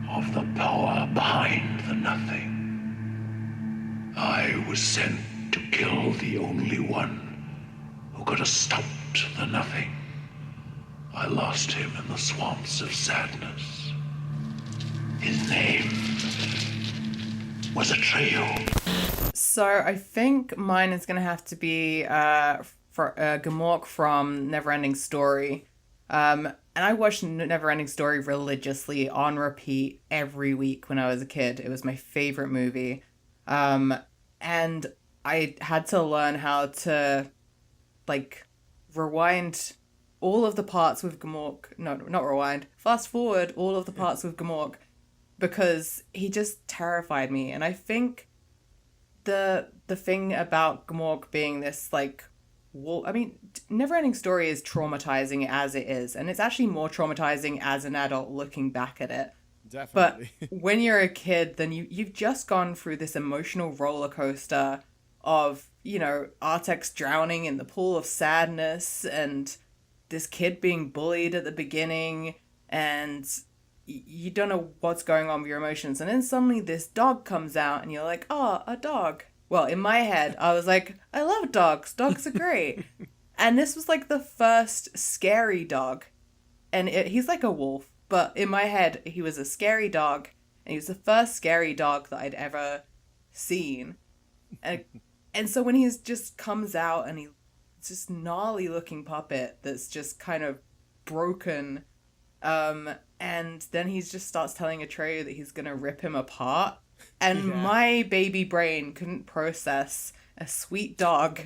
of the power behind the nothing. I was sent to kill the only one who could have stopped the nothing. I lost him in the swamps of sadness. His name was Atreyu. So I think mine is going to have to be Gamork from Neverending Story. And I watched Neverending Story religiously on repeat every week when I was a kid. It was my favorite movie. And I had to learn how to like rewind all of the parts with Gamork. No, not rewind. Fast forward all of the parts with Gamork because he just terrified me. And I think the thing about Gamork being this like Neverending Story is traumatizing as it is, and it's actually more traumatizing as an adult looking back at it. Definitely. But when you're a kid, then you've just gone through this emotional roller coaster of, Artex drowning in the pool of sadness and this kid being bullied at the beginning, and you don't know what's going on with your emotions. And then suddenly this dog comes out and you're like, oh, a dog. Well, in my head, I was like, I love dogs. Dogs are great. And this was like the first scary dog. And he's like a wolf, but in my head, he was a scary dog. And he was the first scary dog that I'd ever seen. And so when he just comes out and he's this gnarly looking puppet that's just kind of broken. And then he just starts telling Atreyu that he's going to rip him apart. And my baby brain couldn't process a sweet dog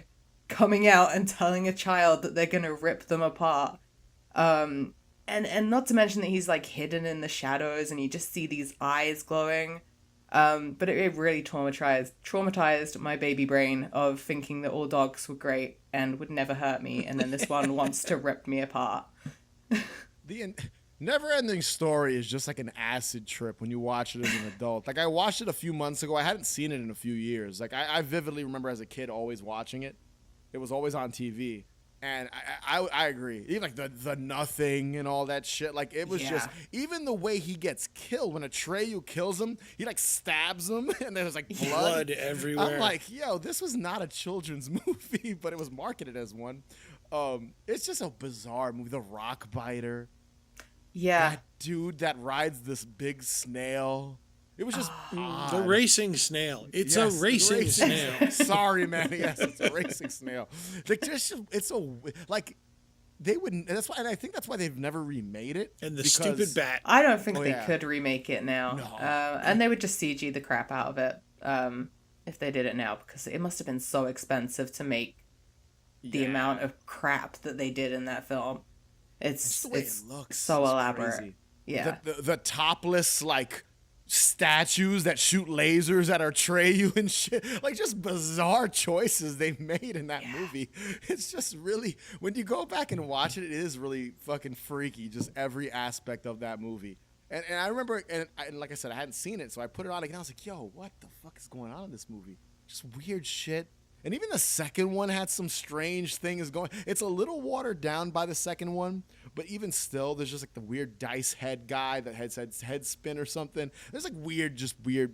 coming out and telling a child that they're going to rip them apart. And not to mention that he's like hidden in the shadows and you just see these eyes glowing. But it really traumatized my baby brain of thinking that all dogs were great and would never hurt me. And then this one wants to rip me apart. The Never-ending Story is just like an acid trip when you watch it as an adult. Like, I watched it a few months ago. I hadn't seen it in a few years. Like, I vividly remember as a kid always watching it. It was always on TV. And I agree. Even like the nothing and all that shit. Like, it was just, even the way he gets killed, when Atreyu kills him, he like stabs him and there's like blood everywhere. I'm like, yo, this was not a children's movie, but it was marketed as one. It's just a bizarre movie. The Rock Biter. Yeah. That dude that rides this big snail. It was just odd. The racing snail. It's a racing snail. Sorry, man. Yes, it's a racing snail. Like, they wouldn't. That's why, and I think that's why they've never remade it. And the stupid bat. I don't think they could remake it now. No. And they would just CG the crap out of it if they did it now, because it must have been so expensive to make the amount of crap that they did in that film. It's the way it looks so is elaborate. crazy. Yeah. The topless like statues that shoot lasers at Atreyu and shit. Like, just bizarre choices they made in that movie. It's just really, when you go back and watch it, it is really fucking freaky. Just every aspect of that movie. And I remember, and like I said, I hadn't seen it, so I put it on again. I was like, yo, what the fuck is going on in this movie? Just weird shit. And even the second one had some strange things going. It's a little watered down by the second one, but even still, there's just like the weird dice head guy that has head spin or something. There's like weird, trippy,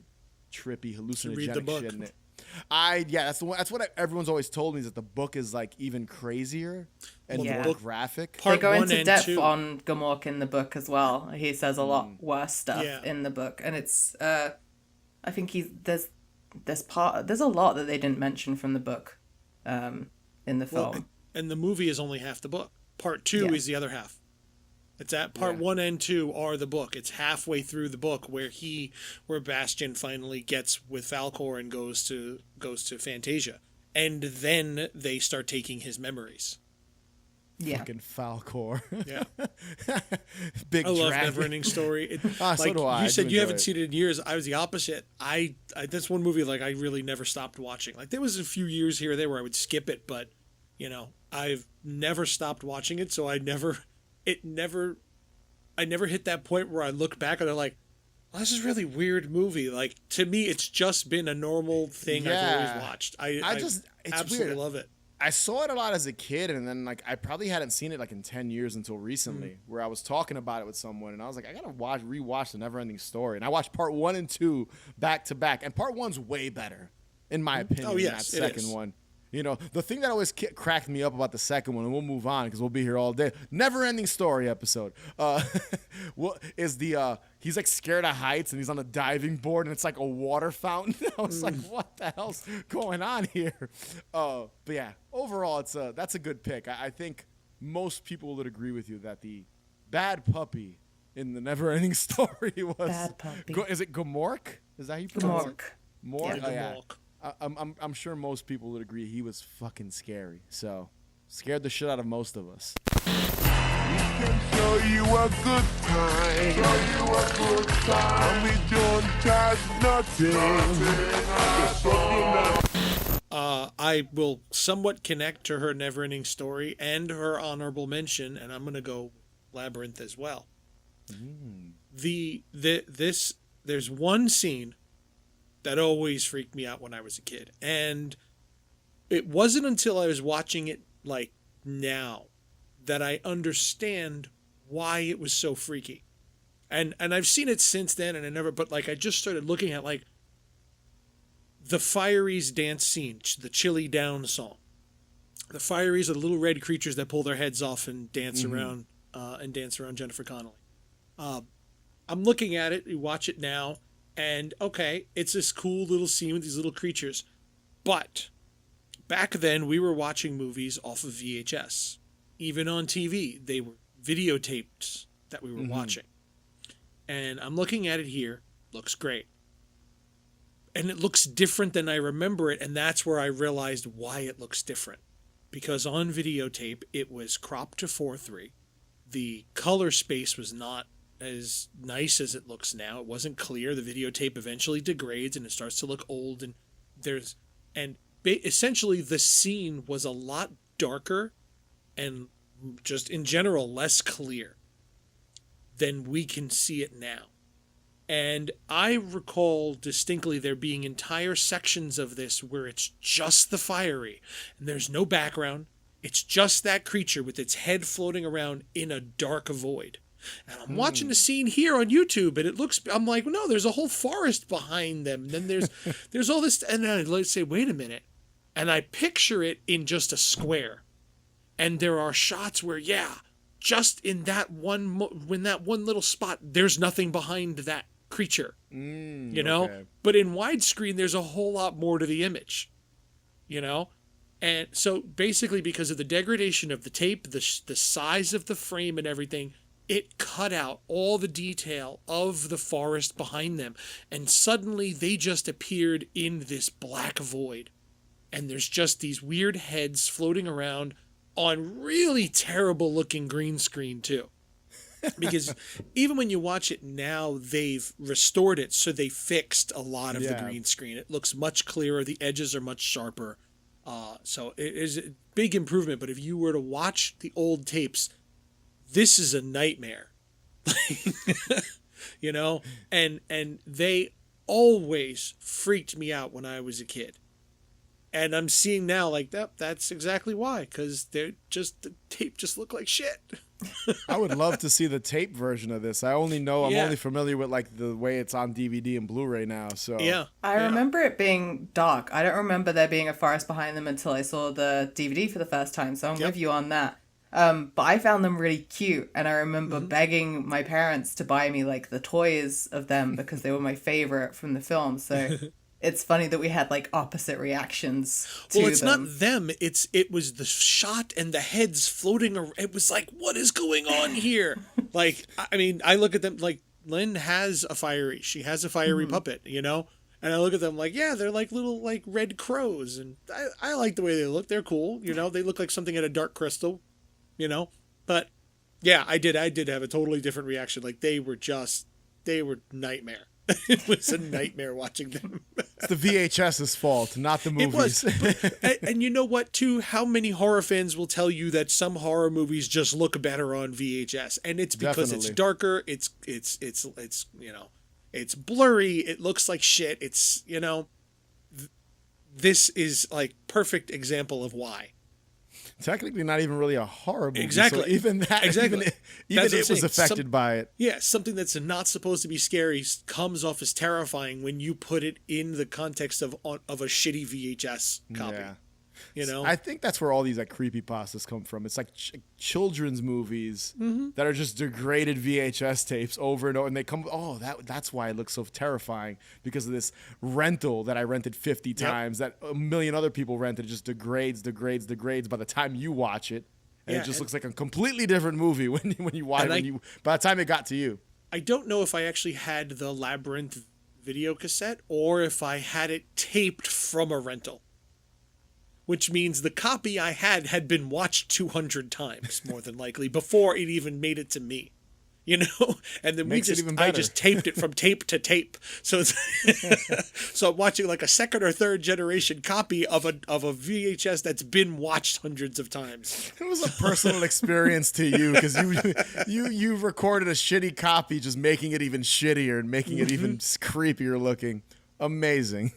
hallucinogenic shit in it. That's the one. That's what everyone's always told me, is that the book is like even crazier and more graphic. They go into depth on Gomork in the book as well. He says a lot worse stuff in the book, and it's I think there's a lot that they didn't mention from the book in the film. And the movie is only half the book. Part 2 is the other half. It's at part 1 and 2 are the book. It's halfway through the book where Bastian finally gets with Falkor and goes to Fantasia, and then they start taking his memories. Yeah, fucking Falkor. Yeah, big. I love dragon. Neverending Story. So do I. You said you haven't seen it in years. I was the opposite. I that's one movie like I really never stopped watching. Like there was a few years here or there where I would skip it, but I've never stopped watching it. So I never hit that point where I look back and I'm like, well, this is a really weird movie. Like to me, it's just been a normal thing I've always watched. I absolutely weird. love it. I saw it a lot as a kid, and then like I probably hadn't seen it like in 10 years until recently, where I was talking about it with someone, and I was like, I gotta rewatch the Neverending Story, and I watched part 1 and 2 back to back, and part 1's way better, in my opinion, than that second one. The thing that always cracked me up about the second one, and we'll move on because we'll be here all day. Never-ending Story episode. He's like scared of heights and he's on a diving board and it's like a water fountain. I was like, what the hell's going on here? But yeah, overall, that's a good pick. I think most people would agree with you that the bad puppy in the Never-ending Story was bad puppy. Is it Gomork? Is that how you pronounce it? Gomork. Mork? Yeah. I'm sure most people would agree he was fucking scary. So, scared the shit out of most of us. We can show you a good time. And we don't charge nothing. I will somewhat connect to her Neverending Story and her honorable mention, and I'm going to go Labyrinth as well. There's one scene that always freaked me out when I was a kid. And it wasn't until I was watching it like now that I understand why it was so freaky. And I've seen it since then but I just started looking at like the Fireys dance scene, the Chilly Down song. The Fireys are the little red creatures that pull their heads off and dance around Jennifer Connelly. I'm looking at it, you watch it now, and okay, it's this cool little scene with these little creatures. But back then, we were watching movies off of VHS. Even on TV, they were videotaped that we were watching. And I'm looking at it here, looks great. And it looks different than I remember it, and that's where I realized why it looks different. Because on videotape, it was cropped to 4:3. The color space was not as nice as it looks now. It wasn't clear. The videotape eventually degrades and it starts to look old, and essentially the scene was a lot darker and just in general less clear than we can see it now. And I recall distinctly there being entire sections of this where it's just the Fiery and there's no background. It's just that creature with its head floating around in a dark void. And I'm watching the scene here on YouTube, and I'm like, no, there's a whole forest behind them. Then there's all this, and then let's say, wait a minute. And I picture it in just a square. And there are shots where, just in that one little spot, there's nothing behind that creature, Okay. But in widescreen, there's a whole lot more to the image, And so basically because of the degradation of the tape, the size of the frame and everything, it cut out all the detail of the forest behind them. And suddenly they just appeared in this black void. And there's just these weird heads floating around on really terrible looking green screen too. Because even when you watch it now, they've restored it. So they fixed a lot of the green screen. It looks much clearer. The edges are much sharper. So it is a big improvement. But if you were to watch the old tapes, this is a nightmare. you know, and they always freaked me out when I was a kid. And I'm seeing now like that's exactly why, because the tape just looked like shit. I would love to see the tape version of this. I'm only familiar with like the way it's on DVD and Blu-ray now. So yeah, I remember it being dark. I don't remember there being a forest behind them until I saw the DVD for the first time. So I'm with you on that. But I found them really cute, and I remember begging my parents to buy me like the toys of them because they were my favorite from the film. So it's funny that we had like opposite reactions to well, it's them. not them. It was the shot and the heads floating around. It was like, what is going on here? Like, I mean, I look at them like Lynn has a fiery puppet, you know? And I look at them like, yeah, they're like little like red crows. And I like the way they look. They're cool. You know, they look like something at a Dark Crystal, you know? But yeah, I did have a totally different reaction. Like they were nightmare. It was a nightmare watching them. It's the VHS's fault, not the movies. It was. And you know what, too? How many horror fans will tell you that some horror movies just look better on VHS? And it's because it's darker. It's you know, it's blurry. It looks like shit. It's, you know, this is like perfect example of why. Technically not even really a horror movie. Exactly. So even that, exactly. even it was affected by it. Yeah, something that's not supposed to be scary comes off as terrifying when you put it in the context of a shitty VHS copy. Yeah. You know, I think that's where all these like creepypastas come from. It's like children's movies that are just degraded VHS tapes over and over, and they come. Oh, that's why it looks so terrifying, because of this rental that I rented 50 times that a million other people rented. It just degrades by the time you watch it, and it just looks like a completely different movie when you watch it. By the time it got to you, I don't know if I actually had the Labyrinth video cassette or if I had it taped from a rental. Which means the copy I had been watched 200 times, more than likely, before it even made it to me. You know? And then I just taped it from tape to tape. So it's so I'm watching like a second or third generation copy of a VHS that's been watched hundreds of times. It was a personal experience to you, because you recorded a shitty copy, just making it even shittier and making it even creepier looking. Amazing.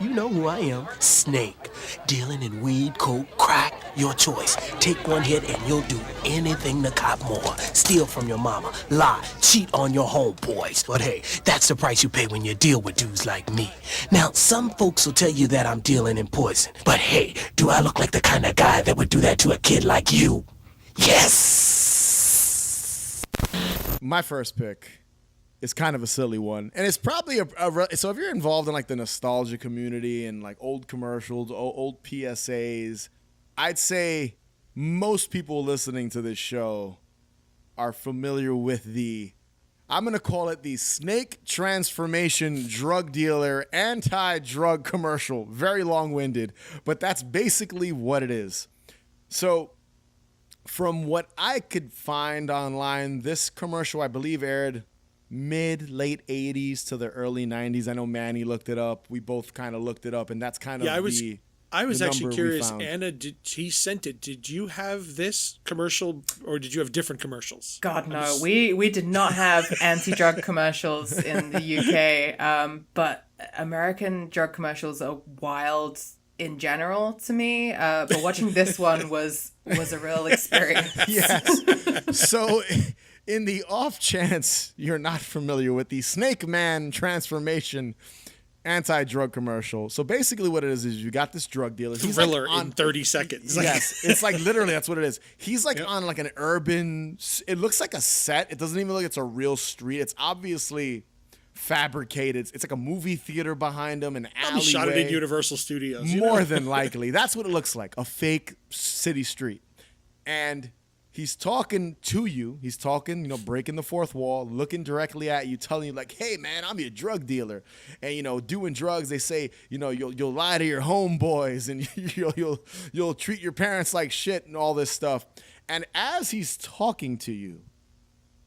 You know who I am. Snake. Dealing in weed, coke, crack, your choice. Take one hit and you'll do anything to cop more. Steal from your mama, lie, cheat on your homeboys. But hey, that's the price you pay when you deal with dudes like me. Now, some folks will tell you that I'm dealing in poison. But hey, do I look like the kind of guy that would do that to a kid like you? Yes! My first pick is kind of a silly one, and it's probably so if you're involved in like the nostalgia community and like old commercials, old PSAs, I'd say most people listening to this show are familiar with I'm going to call it the snake transformation drug dealer anti-drug commercial. Very long-winded, but that's basically what it is. So from what I could find online, this commercial, I believe, aired late 80s to the early 90s. I know Manny looked it up. We both kind of looked it up, and that's kind of I was actually curious. Anna, he sent it. Did you have this commercial, or did you have different commercials? God, no. We did not have anti-drug commercials in the UK, but American drug commercials are wild in general to me. But watching this one was a real experience. Yes. So in the off chance you're not familiar with the Snake Man transformation anti-drug commercial, so basically what it is you got this drug dealer. He's thriller like in 30 seconds. Yes, it's like literally that's what it is. He's like on like an urban. It looks like a set. It doesn't even look like it's a real street. It's obviously fabricated. It's like a movie theater behind him, an alleyway. Shot it in Universal Studios. More than likely, that's what it looks like. A fake city street, and he's talking to you. He's talking, breaking the fourth wall, looking directly at you, telling you like, "Hey, man, I'm your drug dealer." And doing drugs, they say, you'll lie to your homeboys, and you'll treat your parents like shit, and all this stuff. And as he's talking to you,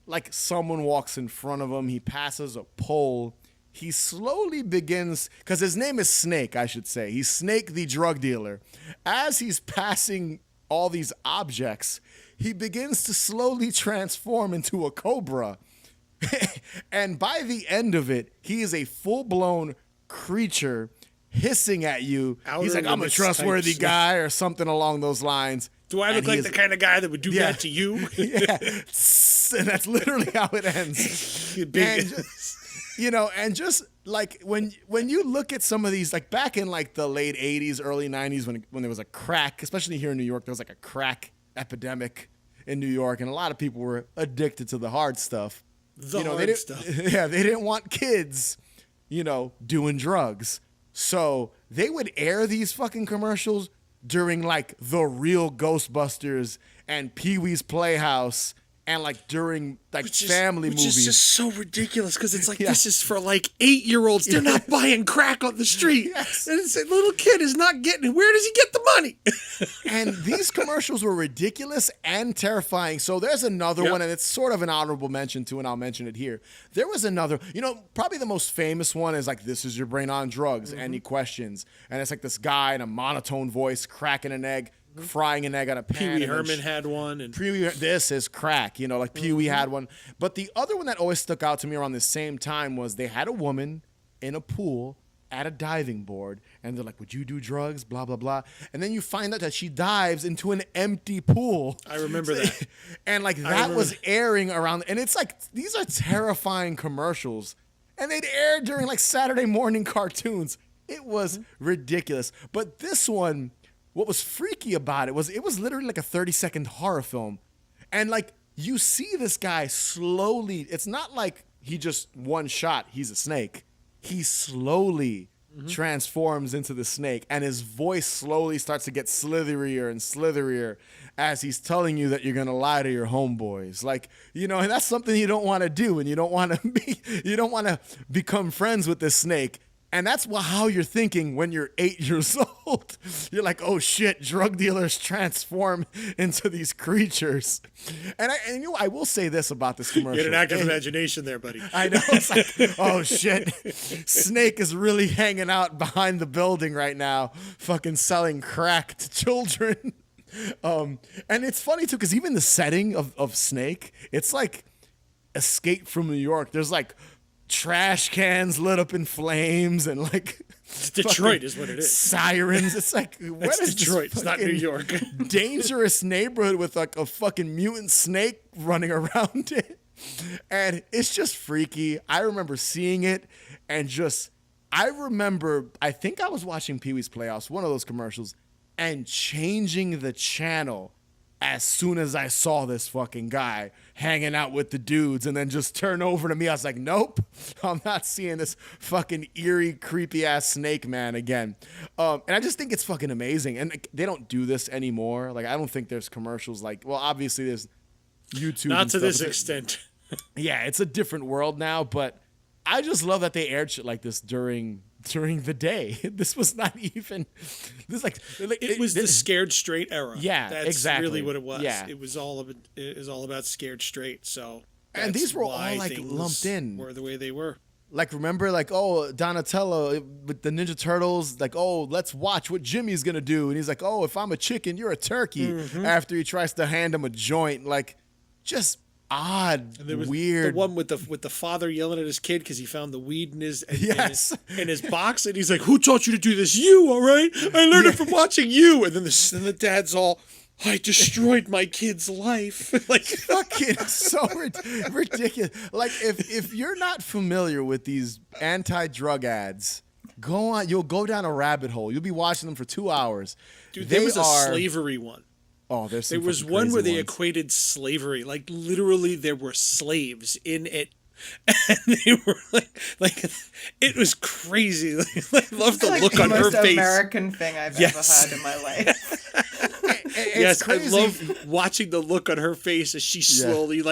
like someone walks in front of him, he passes a pole. He slowly begins, because his name is Snake, I should say. He's Snake the drug dealer. As he's passing all these objects, he begins to slowly transform into a cobra. And by the end of it, he is a full-blown creature hissing at you. He's like, I'm a trustworthy guy or something along those lines. Do I look like the kind of guy that would do that to you? Yeah. And that's literally how it ends. And just like when you look at some of these, like back in like the late 80s, early 90s, when there was a crack, especially here in New York, there was like a crack epidemic in New York, and a lot of people were addicted to the hard stuff. Hard stuff. Yeah, they didn't want kids, doing drugs. So they would air these fucking commercials during like the real Ghostbusters and Pee-wee's Playhouse and like during like family movies. Which is just so ridiculous because it's like, this is for like 8-year-olds. They're not buying crack on the street. Yes. And it's a little kid is not getting, where does he get the money? And these commercials were ridiculous and terrifying. So there's another one, and it's sort of an honorable mention too, and I'll mention it here. There was another, probably the most famous one is like, this is your brain on drugs, any questions? And it's like this guy in a monotone voice cracking an egg, frying an egg on a pan. Pee-wee Herman had one. And this is crack, like Pee-wee had one. But the other one that always stuck out to me around the same time was they had a woman in a pool at a diving board, and they're like, would you do drugs, blah, blah, blah. And then you find out that she dives into an empty pool. I remember that. And like that was airing around, and it's like, these are terrifying commercials. And they'd air during like Saturday morning cartoons. It was ridiculous. But this one, what was freaky about it was literally like a 30-second horror film. And like you see this guy slowly, it's not like he just one shot, he's a snake. He slowly transforms into the snake, and his voice slowly starts to get slitherier and slitherier as he's telling you that you're going to lie to your homeboys. Like, and that's something you don't want to do, and you don't want to become friends with this snake. And that's how you're thinking when you're 8 years old. You're like, oh shit, drug dealers transform into these creatures. And I will say this about this commercial. You had an active imagination there, buddy. I know. It's like, oh shit, Snake is really hanging out behind the building right now, fucking selling crack to children. And it's funny too, because even the setting of Snake, it's like Escape from New York. There's like trash cans lit up in flames and like Detroit is what it is. Sirens. It's like, what is Detroit? It's not New York. Dangerous neighborhood with like a fucking mutant snake running around it. And it's just freaky. I remember seeing it and I think I was watching Pee-wee's Playhouse, one of those commercials, and changing the channel as soon as I saw this fucking guy hanging out with the dudes, and then just turn over to me. I was like, nope, I'm not seeing this fucking eerie, creepy ass snake man again. And I just think it's fucking amazing. And they don't do this anymore. Like, I don't think there's commercials like, well, obviously there's YouTube. Not to this extent. Yeah, it's a different world now, but I just love that they aired shit like this during the day. This was not even it was the Scared Straight era. Yeah, that's exactly. really what it was. Yeah. It was all about Scared Straight. So and these were all like lumped in, were the way they were. Like, remember, like, oh, Donatello with the Ninja Turtles, like, oh, let's watch what Jimmy's gonna do, and he's like, oh, if I'm a chicken, you're a turkey. After he tries to hand him a joint, like, just odd, and there was weird. The one with the father yelling at his kid because he found the weed in his in his box, and he's like, "Who taught you to do this? You, all right? I learned it from watching you." And then the dad's all, "I destroyed my kid's life." Like, fucking so ridiculous. Like, if you're not familiar with these anti-drug ads, go on. You'll go down a rabbit hole. You'll be watching them for 2 hours. Dude, there was a slavery one. Oh, there was one where they equated slavery, like literally there were slaves in it, and they were like it was crazy. I love the look on her face. The most American thing I've ever heard in my life. Yes, crazy. I love watching the look on her face as she slowly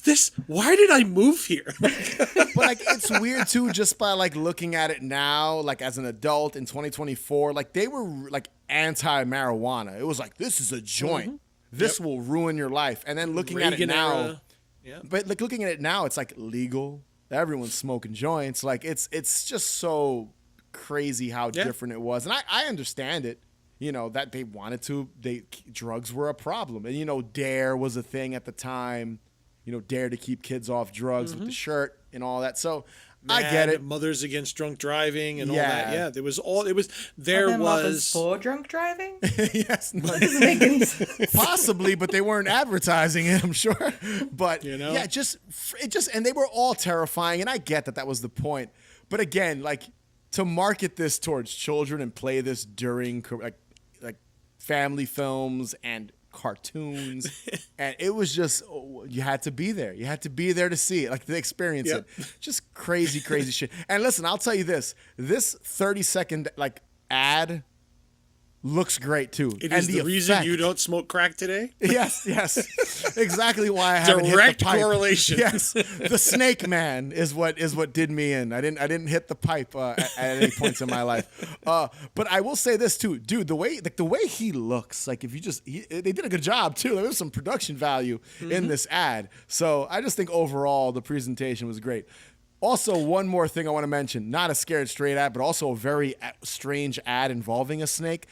this. Why did I move here? But like, it's weird too, just by like looking at it now, like as an adult in 2024, like they were like anti-marijuana. It was like, this is a joint. This will ruin your life. And then looking at it now, but like looking at it now, it's like legal. Everyone's smoking joints. Like it's just so crazy how different it was. And I understand it. That they wanted to. Drugs were a problem, and Dare was a thing at the time. Dare to keep kids off drugs with the shirt and all that. So I get it. Mothers Against Drunk Driving and all Yeah. that. Yeah, Mothers for drunk driving? Yes. No, That doesn't make any sense. possibly, but they weren't advertising it, I'm sure. But yeah, and they were all terrifying, and I get that was the point. But again, like, to market this towards children and play this during like family films and cartoons, and it was just, you had to be there. You had to be there to see it, like, to experience it. Just crazy shit. And listen, I'll tell you this 30-second like ad looks great too. It is the reason you don't smoke crack today? Yes. Exactly why I haven't hit the pipe. Correlation. Yes. The snake man is what did me in. I didn't hit the pipe at any points in my life. But I will say this too, dude, the way he looks, like, if you they did a good job too. There was some production value in this ad. So I just think overall the presentation was great. Also, one more thing I want to mention, not a Scared Straight ad, but also a very strange ad involving a snake.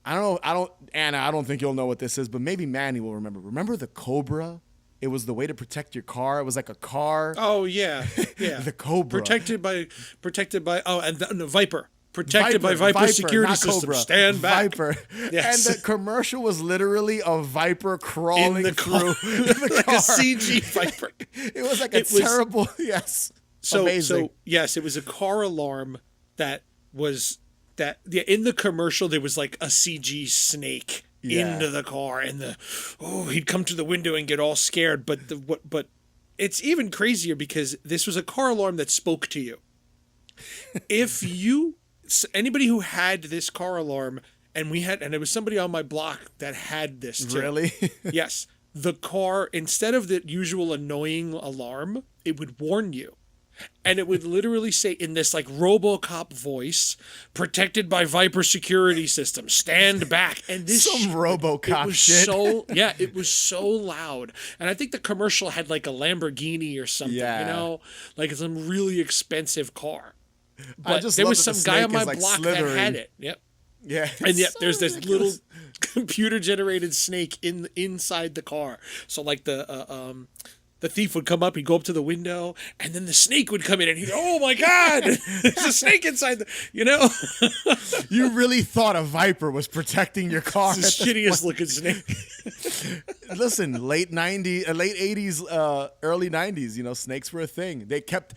Anna, I don't think you'll know what this is, but maybe Manny will remember. Remember the Cobra? It was the way to protect your car. It was like a car. Oh, yeah. The Cobra. Protected by, and the Viper. Protected by Viper security system. Stand back. Viper. Yes. And the commercial was literally a Viper crawling through the like car. a CG Viper. It was like terrible, yes. Amazing. So, yes, it was a car alarm that was... in the commercial there was like a CG snake into the car, and he'd come to the window and get all scared. But it's even crazier because this was a car alarm that spoke to you. If anybody who had this car alarm, and it was somebody on my block that had this too. Really? Yes, the car, instead of the usual annoying alarm, it would warn you. And it would literally say in this like RoboCop voice, protected by Viper security system, stand back. And this some RoboCop shit. It was so loud. And I think the commercial had like a Lamborghini or something, like some really expensive car. But there was some guy on my block that had it. Yep. Yeah. And yet there's this little computer generated snake inside the car. So like the thief would come up, he'd go up to the window, and then the snake would come in, and he'd go, oh my God, there's a snake inside You really thought a Viper was protecting your car. It's the shittiest looking snake. Listen, late 80s, early 90s, snakes were a thing. They kept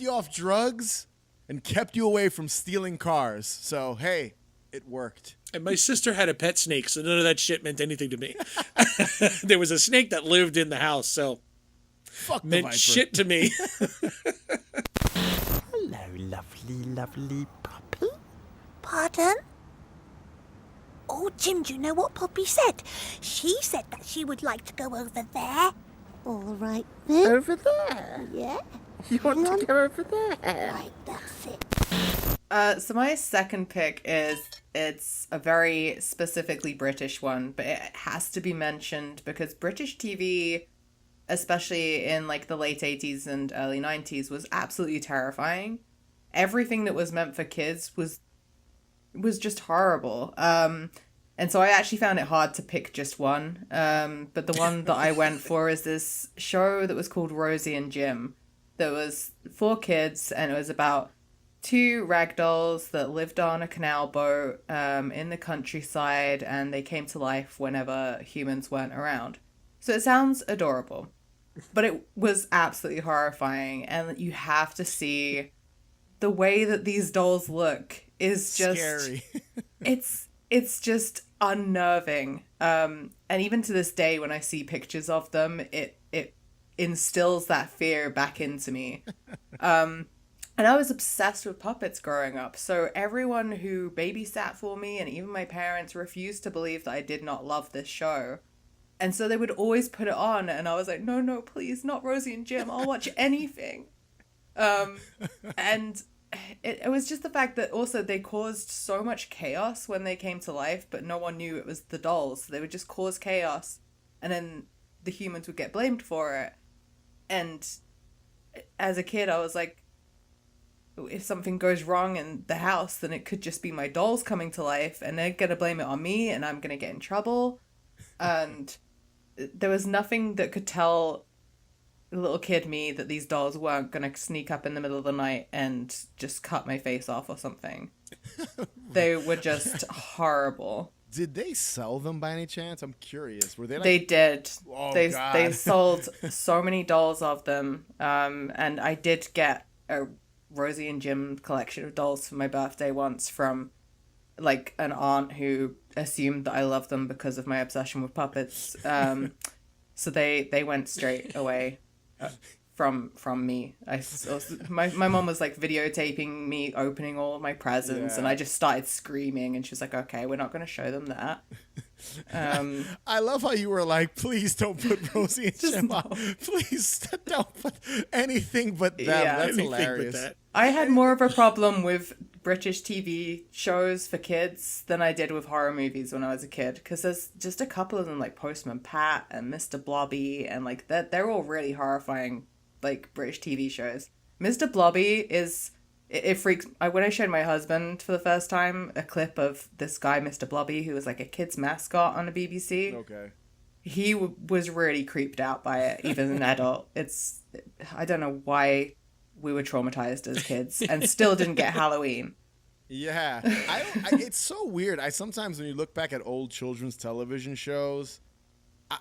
you off drugs and kept you away from stealing cars. So, hey, it worked. And my sister had a pet snake, so none of that shit meant anything to me. There was a snake that lived in the house, so... Fuck meant Viper. Shit to me. Hello, lovely puppy. Pardon? Oh, Jim, do you know what Poppy said? She said that she would like to go over there. All right, then. Over there? Yeah. You want to go over there? Right, that's it. So my second pick it's a very specifically British one, but it has to be mentioned because British TV, especially in like the late 80s and early 90s, was absolutely terrifying. Everything that was meant for kids was just horrible. And so I actually found it hard to pick just one. But the one that I went for is this show that was called Rosie and Jim. That was for kids, and it was about two ragdolls that lived on a canal boat in the countryside, and they came to life whenever humans weren't around. So it sounds adorable. But it was absolutely horrifying, and you have to see the way that these dolls look is just scary. it's just unnerving. And even to this day, when I see pictures of them, it instills that fear back into me. And I was obsessed with puppets growing up, so everyone who babysat for me and even my parents refused to believe that I did not love this show. And so they would always put it on, and I was like, no, please, not Rosie and Jim. I'll watch anything. And it was just the fact that also they caused so much chaos when they came to life, but no one knew it was the dolls. They would just cause chaos, and then the humans would get blamed for it. And as a kid, I was like, if something goes wrong in the house, then it could just be my dolls coming to life, and they're going to blame it on me, and I'm going to get in trouble. And there was nothing that could tell little kid me that these dolls weren't going to sneak up in the middle of the night and just cut my face off or something. They were just horrible. Did they sell them by any chance? I'm curious. Were they like... They did. Oh, God. They sold so many dolls of them. And I did get a Rosie and Jim collection of dolls for my birthday once from like an aunt who assumed that I loved them because of my obsession with puppets. So they went straight away from me. My mom was like videotaping me opening all of my presents, and I just started screaming, and she was like, "Okay, we're not going to show them that." I love how you were like, "Please don't put Rosie and Jim on. Please don't put anything but them." Yeah. That's Anything hilarious. but that. I had more of a problem with British TV shows for kids than I did with horror movies when I was a kid, because there's just a couple of them like Postman Pat and Mr. Blobby, and like they're all really horrifying like British TV shows. Mr. Blobby is it freaks. When I showed my husband for the first time a clip of this guy Mr. Blobby, who was like a kid's mascot on the BBC. Okay. He was really creeped out by it, even as an adult. I don't know why we were traumatized as kids and still didn't get Halloween. Yeah, it's so weird. I sometimes, when you look back at old children's television shows,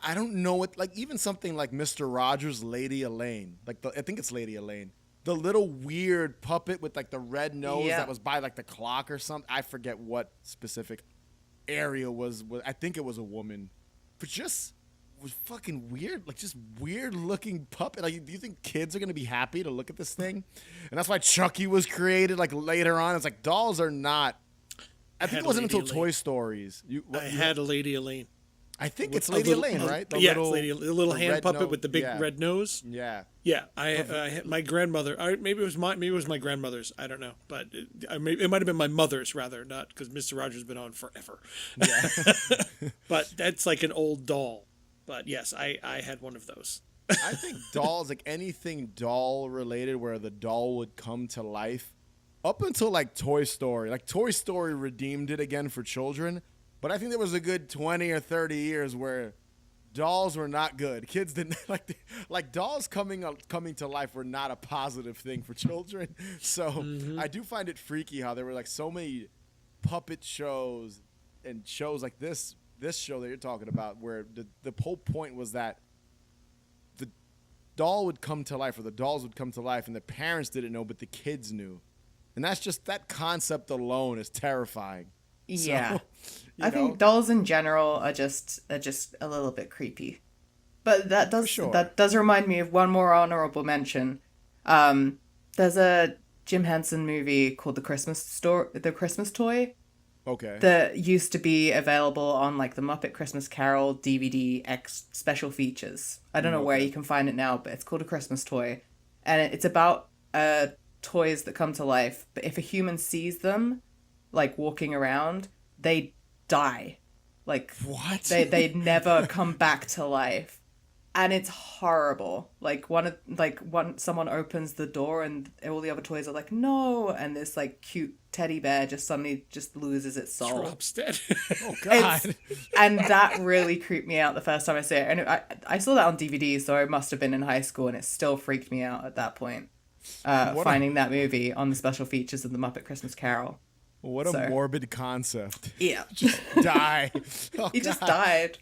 I don't know what, like even something like Mr. Rogers' Lady Elaine, I think it's Lady Elaine, the little weird puppet with like the red nose that was by like the clock or something. I forget what specific area was. I think it was a woman, but just was fucking weird, like just weird looking puppet. Like, do you think kids are gonna be happy to look at this thing? And that's why Chucky was created. Like later on, it's like dolls are not. I think it wasn't until Toy Stories. I had a Lady Elaine. I think it's Lady Elaine, right? The little hand puppet with the big red nose. Yeah. Yeah, I had my grandmother. Maybe it was my grandmother's. I don't know, but it might have been my mother's rather, not because Mr. Rogers has been on forever. Yeah. But that's like an old doll. But yes, I had one of those. I think dolls, like anything doll related, where the doll would come to life, up until like Toy Story. Like Toy Story redeemed it again for children. But I think there was a good 20 or 30 years where dolls were not good. Kids didn't like dolls coming to life were not a positive thing for children. So I do find it freaky how there were like so many puppet shows and shows like this show that you're talking about, where the whole point was that the doll would come to life, or the dolls would come to life, and the parents didn't know, but the kids knew. And that's just, that concept alone is terrifying. Yeah. So, I think dolls in general are just a little bit creepy. But that does remind me of one more honorable mention. There's a Jim Henson movie called The Christmas Toy. Okay. That used to be available on like the Muppet Christmas Carol DVD X special features. I don't know where you can find it now, but it's called A Christmas Toy. And it's about toys that come to life. But if a human sees them, like walking around, they die. Like what? They never come back to life. And it's horrible. Someone opens the door and all the other toys are like, no, and this like cute teddy bear just suddenly just loses its soul. Drops dead. Oh God. And that really creeped me out the first time I saw it. And I saw that on DVD, so I must have been in high school, and it still freaked me out at that point. Finding that movie on the special features of the Muppet Christmas Carol. What a morbid concept. Yeah. Just die. Oh, he just died.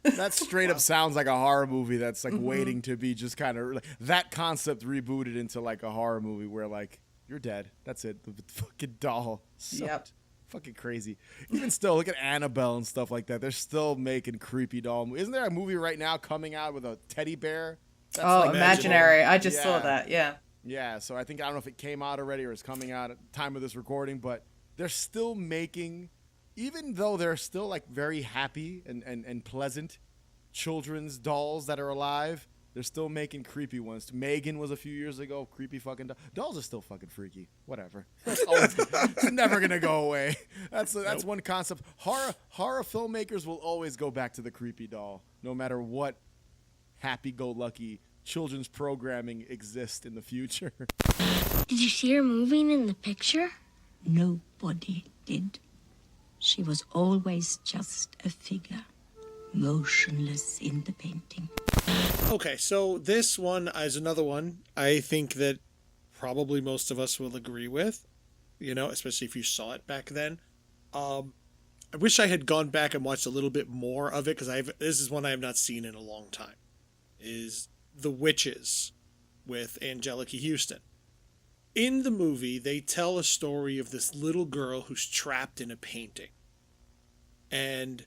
That straight up sounds like a horror movie that's like waiting to be just kind of that concept rebooted into like a horror movie where like you're dead. That's it. The fucking doll. Yep. Fucking crazy. Even still, look at Annabelle and stuff like that. They're still making creepy doll movies. Isn't there a movie right now coming out with a teddy bear? That's like Imaginary. I just saw that. Yeah. Yeah. So I don't know if it came out already or is coming out at the time of this recording, but they're still making, even though they're still like very happy and pleasant children's dolls that are alive, they're still making creepy ones. Megan was a few years ago, creepy fucking dolls are still fucking freaky. Whatever. It's never gonna go away. That's one concept. Horror filmmakers will always go back to the creepy doll, no matter what happy-go-lucky children's programming exists in the future. Did you see her moving in the picture? Nobody did. She was always just a figure, motionless in the painting. Okay, so this one is another one I think that probably most of us will agree with, especially if you saw it back then. I wish I had gone back and watched a little bit more of it, because this is one I have not seen in a long time, is The Witches with Angelica Huston. In the movie, they tell a story of this little girl who's trapped in a painting. And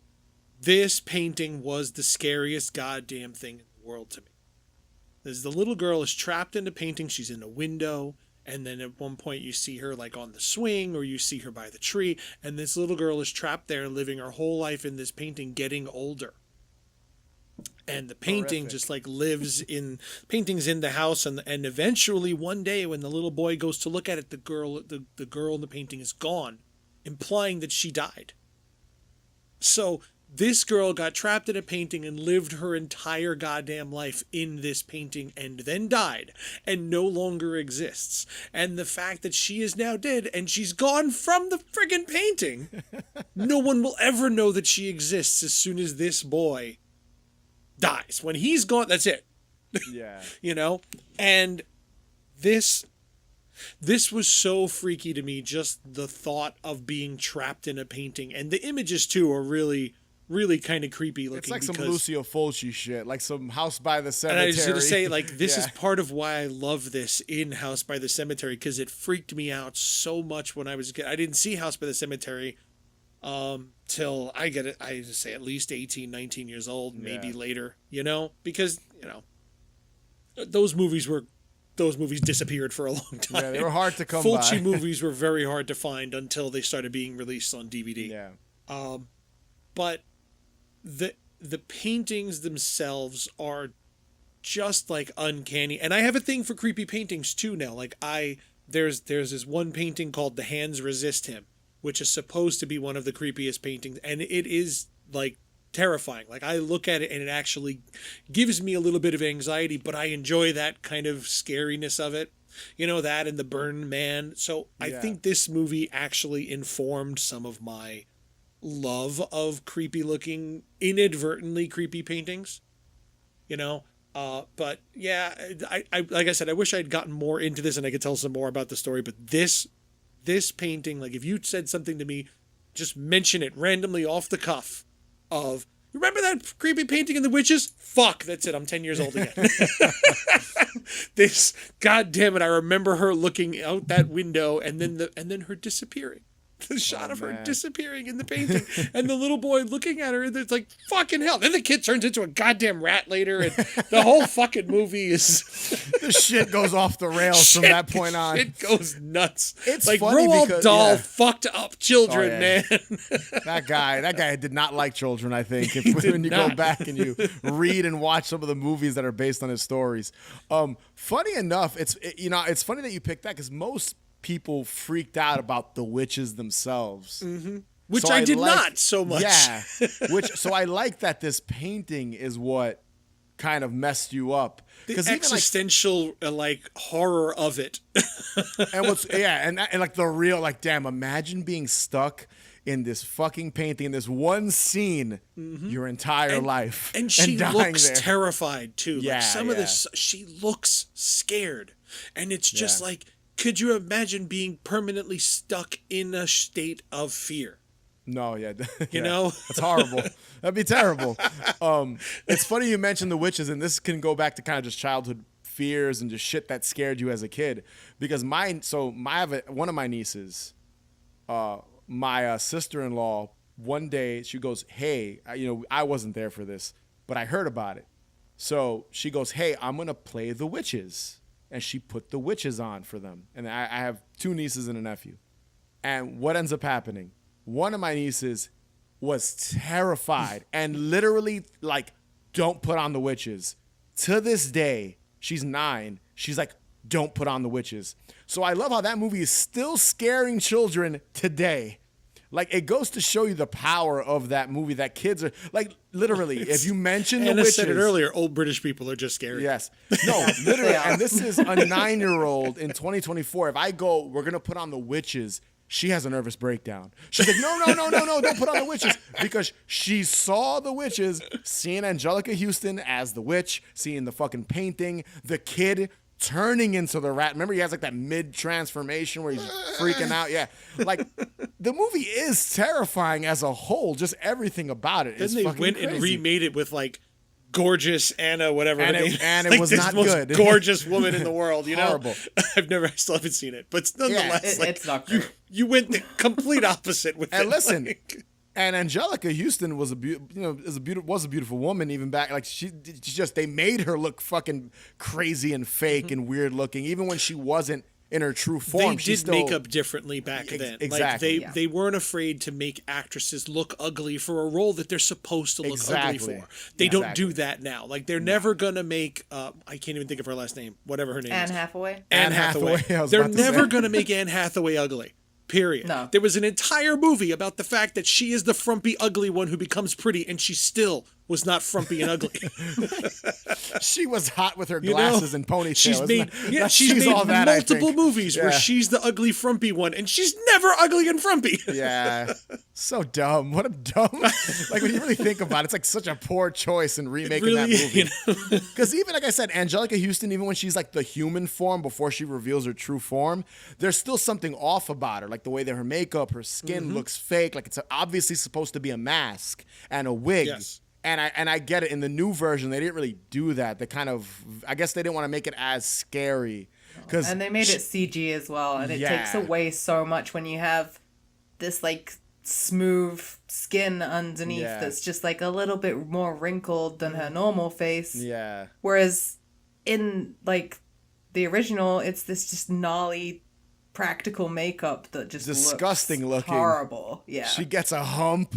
this painting was the scariest goddamn thing in the world to me. As the little girl is trapped in a painting, she's in a window, and then at one point you see her like on the swing, or you see her by the tree, and this little girl is trapped there living her whole life in this painting, getting older. And the painting just like lives in paintings in the house, and eventually one day when the little boy goes to look at it, the girl in the painting is gone, implying that she died. So this girl got trapped in a painting and lived her entire goddamn life in this painting, and then died and no longer exists. And the fact that she is now dead and she's gone from the friggin' painting, no one will ever know that she exists as soon as this boy dies. When he's gone, that's it. Yeah. And this was so freaky to me, just the thought of being trapped in a painting. And the images too are really kind of creepy looking. It's like some Lucio Fulci shit, like some House by the Cemetery. And I was going to say, like, this is part of why I love this in House by the Cemetery, because it freaked me out so much when I was a kid. I didn't see House by the Cemetery till I just say at least 18, 19 years old, maybe later, because, those movies disappeared for a long time. Yeah, they were hard to come Fulci by. movies were very hard to find until they started being released on DVD. Yeah. But the paintings themselves are just like uncanny. And I have a thing for creepy paintings too now. Like there's this one painting called The Hands Resist Him, which is supposed to be one of the creepiest paintings, and it is like terrifying. Like I look at it and it actually gives me a little bit of anxiety, but I enjoy that kind of scariness of it. That and The Burn Man. So I think this movie actually informed some of my love of creepy looking, inadvertently creepy paintings, but yeah, I like I said, I wish I'd gotten more into this and I could tell some more about the story, but this painting, like if you said something to me, just mention it randomly off the cuff of, remember that creepy painting in The Witches? Fuck, that's it, I'm 10 years old again. This, god damn it, I remember her looking out that window and then her disappearing. The shot of her disappearing in the painting, and the little boy looking at her, and it's like, fucking hell. Then the kid turns into a goddamn rat later, and the whole fucking movie is... The shit goes off the rails from that point on. It goes nuts. It's like funny Roald because, Dahl fucked up children, man. That guy did not like children, I think, when you go back and you read and watch some of the movies that are based on his stories. Funny enough, it's funny that you picked that, because most people freaked out about the witches themselves. Mm-hmm. Which so I did not so much. Yeah. So I like that this painting is what kind of messed you up. The existential like horror of it. and like the real, like, damn, imagine being stuck in this fucking painting, in this one scene, your entire life. And she looks there. Terrified too. Yeah, like some of this, she looks scared. And it's just like, could you imagine being permanently stuck in a state of fear? No, you know? That's horrible. That'd be terrible. It's funny you mentioned the witches, and this can go back to kind of just childhood fears and just shit that scared you as a kid. Because one of my nieces, my sister-in-law, one day she goes, hey, I wasn't there for this, but I heard about it. So she goes, hey, I'm going to play the witches. And she put the witches on for them. And I have 2 nieces and a nephew. And what ends up happening? One of my nieces was terrified and literally like, don't put on the witches. To this day, she's 9. She's like, don't put on the witches. So I love how that movie is still scaring children today. Like, it goes to show you the power of that movie, that kids are, like, literally, if you mention the witches. Anna said it earlier, old British people are just scary. Yes. No, literally, and this is a 9-year-old in 2024. If I go, we're going to put on the witches, she has a nervous breakdown. She's like, no, don't put on the witches. Because she saw the witches, seeing Angelica Huston as the witch, seeing the fucking painting, the kid turning into the rat. Remember, he has like that mid-transformation where he's freaking out. Yeah. Like, the movie is terrifying as a whole. Just everything about it is fucking crazy. Then they went and remade it with like gorgeous Anna, whatever her name. And it like was this not most good. gorgeous woman in the world, you know? Horrible. I still haven't seen it, but nonetheless, it's not great. You went the complete opposite with it. And listen, like, and Angelica Huston was a beautiful woman even back. Like they made her look fucking crazy and fake and weird looking, even when she wasn't in her true form. They did makeup differently back then. Exactly. Like they weren't afraid to make actresses look ugly for a role that they're supposed to look ugly for. They don't do that now. Like they're never gonna make I can't even think of her last name. Whatever her name is. Anne Hathaway. Anne Hathaway. They're never gonna make Anne Hathaway ugly. Period. No. There was an entire movie about the fact that she is the frumpy, ugly one who becomes pretty, and she still was not frumpy and ugly. She was hot with her glasses and ponytail. She's made multiple movies where she's the ugly, frumpy one, and she's never ugly and frumpy. Yeah. So dumb. What a dumb. Like, when you really think about it, it's like such a poor choice in remaking that movie. Because even, like I said, Angelica Huston, even when she's like the human form before she reveals her true form, there's still something off about her. Like the way that her makeup, her skin looks fake. Like it's obviously supposed to be a mask and a wig. Yes. And I get it. In the new version, they didn't really do that. They kind of, I guess they didn't want to make it as scary. And they made it CG as well. And it takes away so much when you have this like smooth skin underneath that's just like a little bit more wrinkled than her normal face. Yeah. Whereas in like the original, it's this just gnarly practical makeup that just disgusting looks looking, horrible. Yeah, she gets a hump,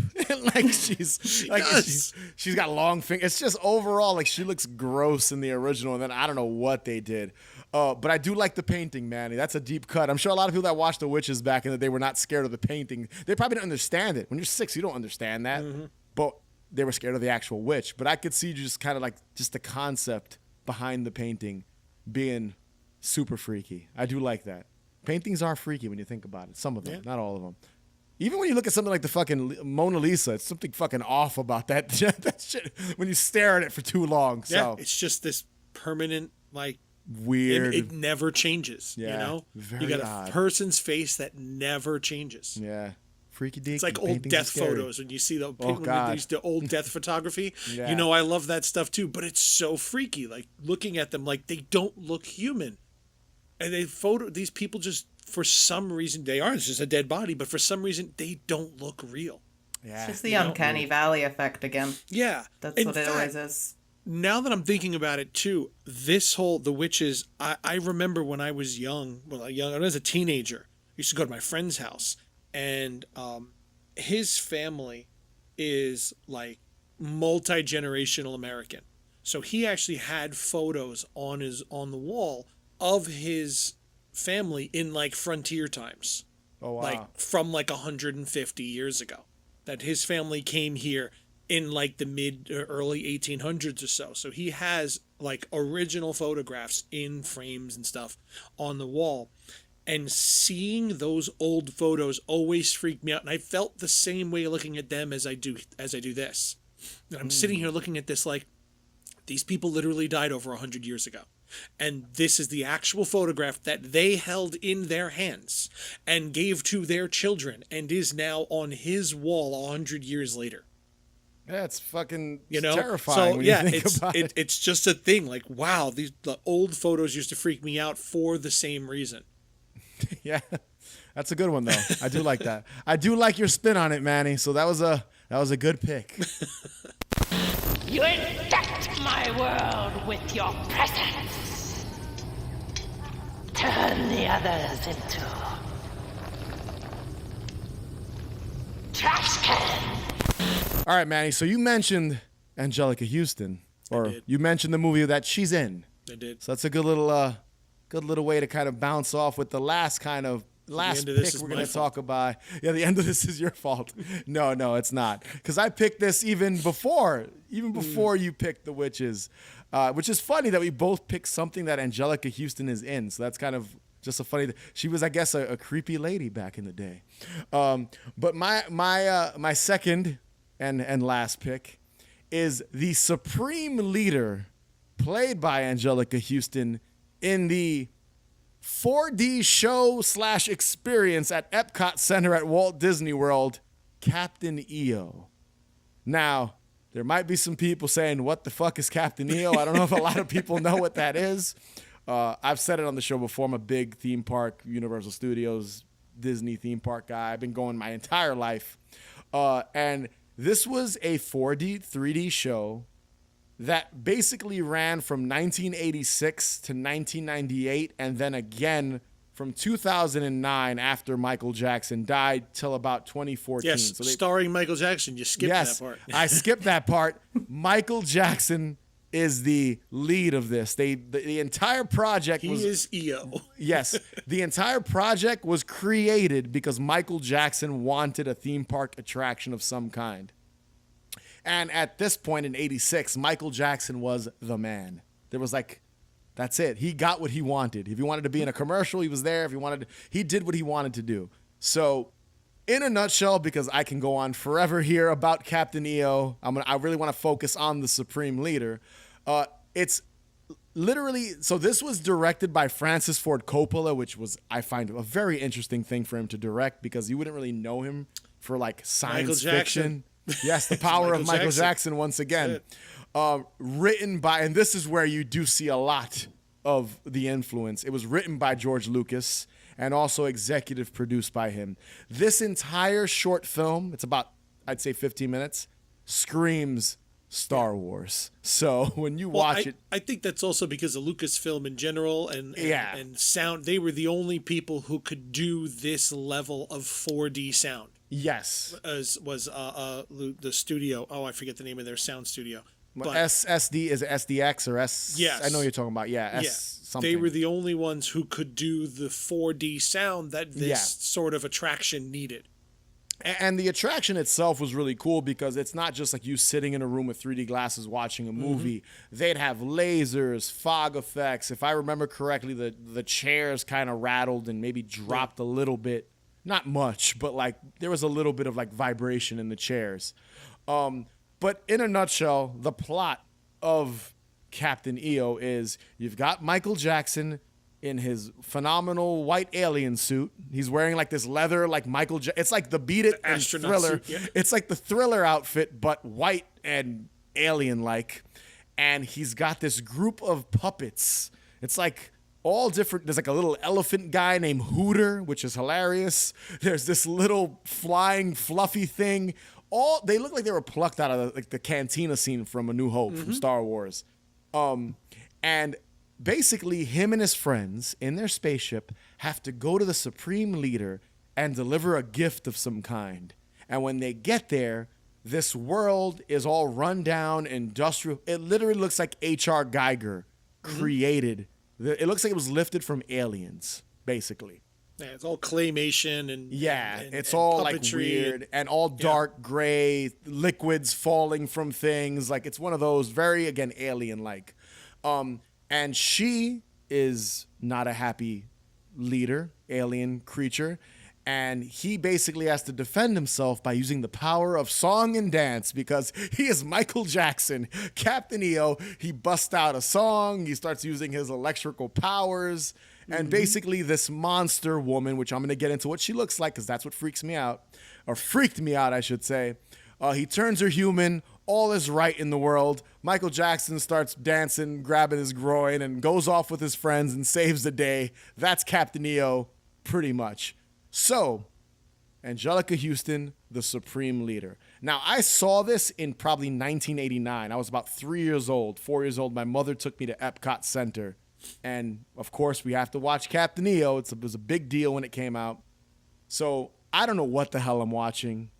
like she's got long fingers. It's just overall like she looks gross in the original, and then I don't know what they did. But I do like the painting, Manny. That's a deep cut. I'm sure a lot of people that watched The Witches back in the day were not scared of the painting. They probably didn't understand it. When you're 6, you don't understand that. But they were scared of the actual witch. But I could see just kind of like just the concept behind the painting being super freaky. I do like that. Paintings are freaky when you think about it. Some of them, not all of them. Even when you look at something like the fucking Mona Lisa, it's something fucking off about that, that shit when you stare at it for too long. So it's just this permanent, like, weird. It never changes, you know? Very you got odd. a person's face that never changes. Yeah. Freaky deaky. It's like old death photos when you see the old death photography. Yeah. You know, I love that stuff too, but it's so freaky. Like, looking at them, like, they don't look human. And these people just, for some reason, it's just a dead body, but for some reason, they don't look real. Yeah. It's just the uncanny valley effect again. Yeah. That's what it always is. Now that I'm thinking about it too, the witches, I remember when I was young, when I was a teenager, I used to go to my friend's house, and his family is like multi-generational American. So he actually had photos on the wall of his family in like frontier times. Oh, wow. Like from like 150 years ago, that his family came here in like the mid or early 1800s or so. So he has like original photographs in frames and stuff on the wall. And seeing those old photos always freaked me out. And I felt the same way looking at them as I do this. And I'm sitting here looking at this like, these people literally died over 100 years ago. And this is the actual photograph that they held in their hands and gave to their children and is now on his wall 100 years later. Yeah, it's fucking terrifying. So when you think about it. It's just a thing. Like, wow, the old photos used to freak me out for the same reason. Yeah, that's a good one though. I do like that. I do like your spin on it, Manny. So that was a good pick. You infect my world with your presence. Turn the others into trash cans. All right, Manny. So you mentioned Angelica Huston, or you mentioned the movie that she's in. I did. So that's a good little way to kind of bounce off with the last pick we're going to talk about. Yeah, the end of this is your fault. No, it's not. Because I picked this even before you picked The Witches, which is funny that we both picked something that Angelica Huston is in. So that's kind of Just a funny. She was, I guess, a creepy lady back in the day. But my second and last pick is the Supreme Leader, played by Angelica Huston, in the 4D show / experience at Epcot Center at Walt Disney World, Captain EO. Now, there might be some people saying, what the fuck is Captain EO? I don't know if a lot of people know what that is. I've said it on the show before. I'm a big theme park, Universal Studios, Disney theme park guy. I've been going my entire life. And this was a 4D, 3D show that basically ran from 1986 to 1998, and then again from 2009 after Michael Jackson died till about 2014. Yes, so starring Michael Jackson. You skipped that part. I skipped that part. Michael Jackson is the lead of this. The entire project He is EO. Yes. The entire project was created because Michael Jackson wanted a theme park attraction of some kind. And at this point in 86, Michael Jackson was the man. There was like, that's it. He got what he wanted. If he wanted to be in a commercial, he was there. If he did what he wanted to do. So in a nutshell, because I can go on forever here about Captain EO, I really want to focus on the Supreme Leader. It's literally, so this was directed by Francis Ford Coppola, which was, I find, a very interesting thing for him to direct, because you wouldn't really know him for like science fiction. Yes, the power of Michael Jackson once again. Written by, and this is where you do see a lot of the influence. It was written by George Lucas and also executive produced by him. This entire short film, it's about, I'd say 15 minutes, screams Star Wars. So when you watch it, I think that's also because of Lucasfilm in general and sound. They were the only people who could do this level of 4D sound. Yes, was the studio. Oh, I forget the name of their sound studio. But SD is it SDX or S? Yes, I know you're talking about. Yeah, something. They were the only ones who could do the 4D sound that this sort of attraction needed. And the attraction itself was really cool because it's not just like you sitting in a room with 3D glasses watching a movie. They'd have lasers, fog effects. If I remember correctly, the chairs kind of rattled and maybe dropped a little bit. Not much, but like there was a little bit of like vibration in the chairs. But in a nutshell, the plot of Captain EO is you've got Michael Jackson in his phenomenal white alien suit. He's wearing like this leather, like it's like the Beat It and Thriller. Suit, yeah. It's like the Thriller outfit, but white and alien-like. And he's got this group of puppets. It's like all different. There's like a little elephant guy named Hooter, which is hilarious. There's this little flying fluffy thing. They look like they were plucked out of the cantina scene from A New Hope from Star Wars. And basically him and his friends in their spaceship have to go to the Supreme Leader and deliver a gift of some kind. And when they get there, this world is all run down, industrial. It literally looks like H.R. Geiger created. It looks like it was lifted from Aliens, basically. Yeah, it's all claymation and it's all like weird and all dark gray liquids falling from things. Like it's one of those very, again, alien-like. And she is not a happy leader, alien creature. And he basically has to defend himself by using the power of song and dance because he is Michael Jackson. Captain EO, he busts out a song. He starts using his electrical powers. And basically this monster woman, which I'm going to get into what she looks like because that's what freaked me out, I should say. He turns her human. All is right in the world. Michael Jackson starts dancing, grabbing his groin, and goes off with his friends and saves the day. That's Captain EO, pretty much. So, Angelica Huston, the Supreme Leader. Now, I saw this in probably 1989. I was about 4 years old. My mother took me to Epcot Center. And, of course, we have to watch Captain EO. It was a big deal when it came out. So, I don't know what the hell I'm watching.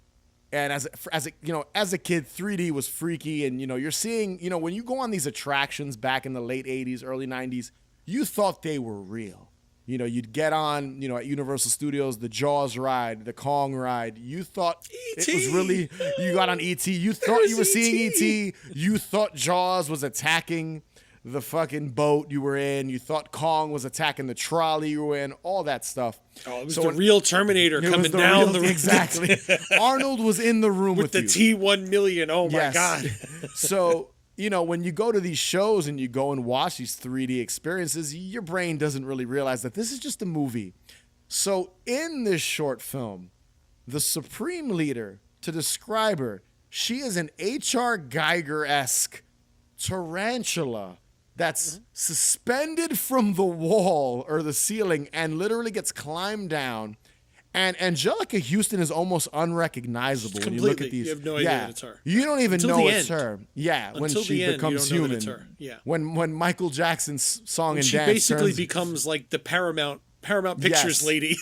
And as a kid, 3D was freaky. And, you're seeing, when you go on these attractions back in the late 80s, early 90s, you thought they were real. You'd get on, at Universal Studios, the Jaws ride, the Kong ride. You thought it was really, you got on E.T. You thought you were seeing E.T. You thought Jaws was attacking the fucking boat you were in. You thought Kong was attacking the trolley you were in, all that stuff. Oh, it was the real Terminator coming down the road. Exactly. Arnold was in the room with the you. T-1000. Oh, my God. So, when you go to these shows and you go and watch these 3D experiences, your brain doesn't really realize that this is just a movie. So in this short film, the Supreme Leader, to describe her, she is an H.R. Geiger-esque tarantula that's suspended from the wall or the ceiling and literally gets climbed down. And Angelica Huston is almost unrecognizable when you look at these. You have no idea that it's her. You don't even Until know the it's end. her. Yeah, when Until she the end, becomes you don't know human. that it's her. Yeah. When Michael Jackson's song and she dance basically turns, becomes like the Paramount Pictures lady.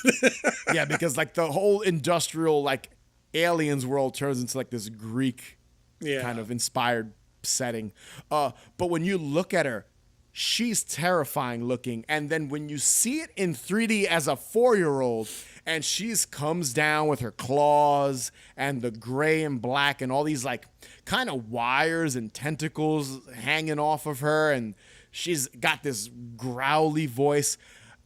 yeah, because like the whole industrial like aliens world turns into like this Greek kind of inspired setting. But when you look at her, she's terrifying looking. And then when you see it in 3D as a 4-year-old, and she's comes down with her claws and the gray and black and all these like kind of wires and tentacles hanging off of her, and she's got this growly voice.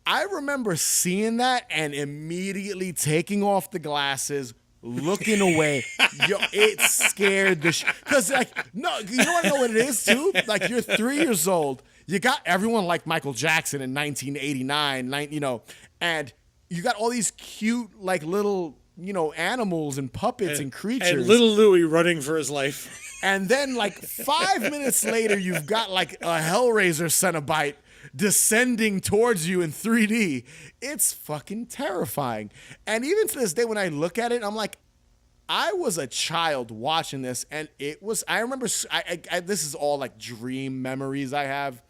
I remember seeing that and immediately taking off the glasses, looking away. Yo, it scared the because no, you want to know what it is too? Like, you're 3 years old. You got everyone like Michael Jackson in 1989, and you got all these cute like little, animals and puppets and creatures. And little Louie running for his life. And then like 5 minutes later, you've got like a Hellraiser Cenobite descending towards you in 3D. It's fucking terrifying. And even to this day, when I look at it, I'm like, I was a child watching this, and I remember, this is all like dream memories I have.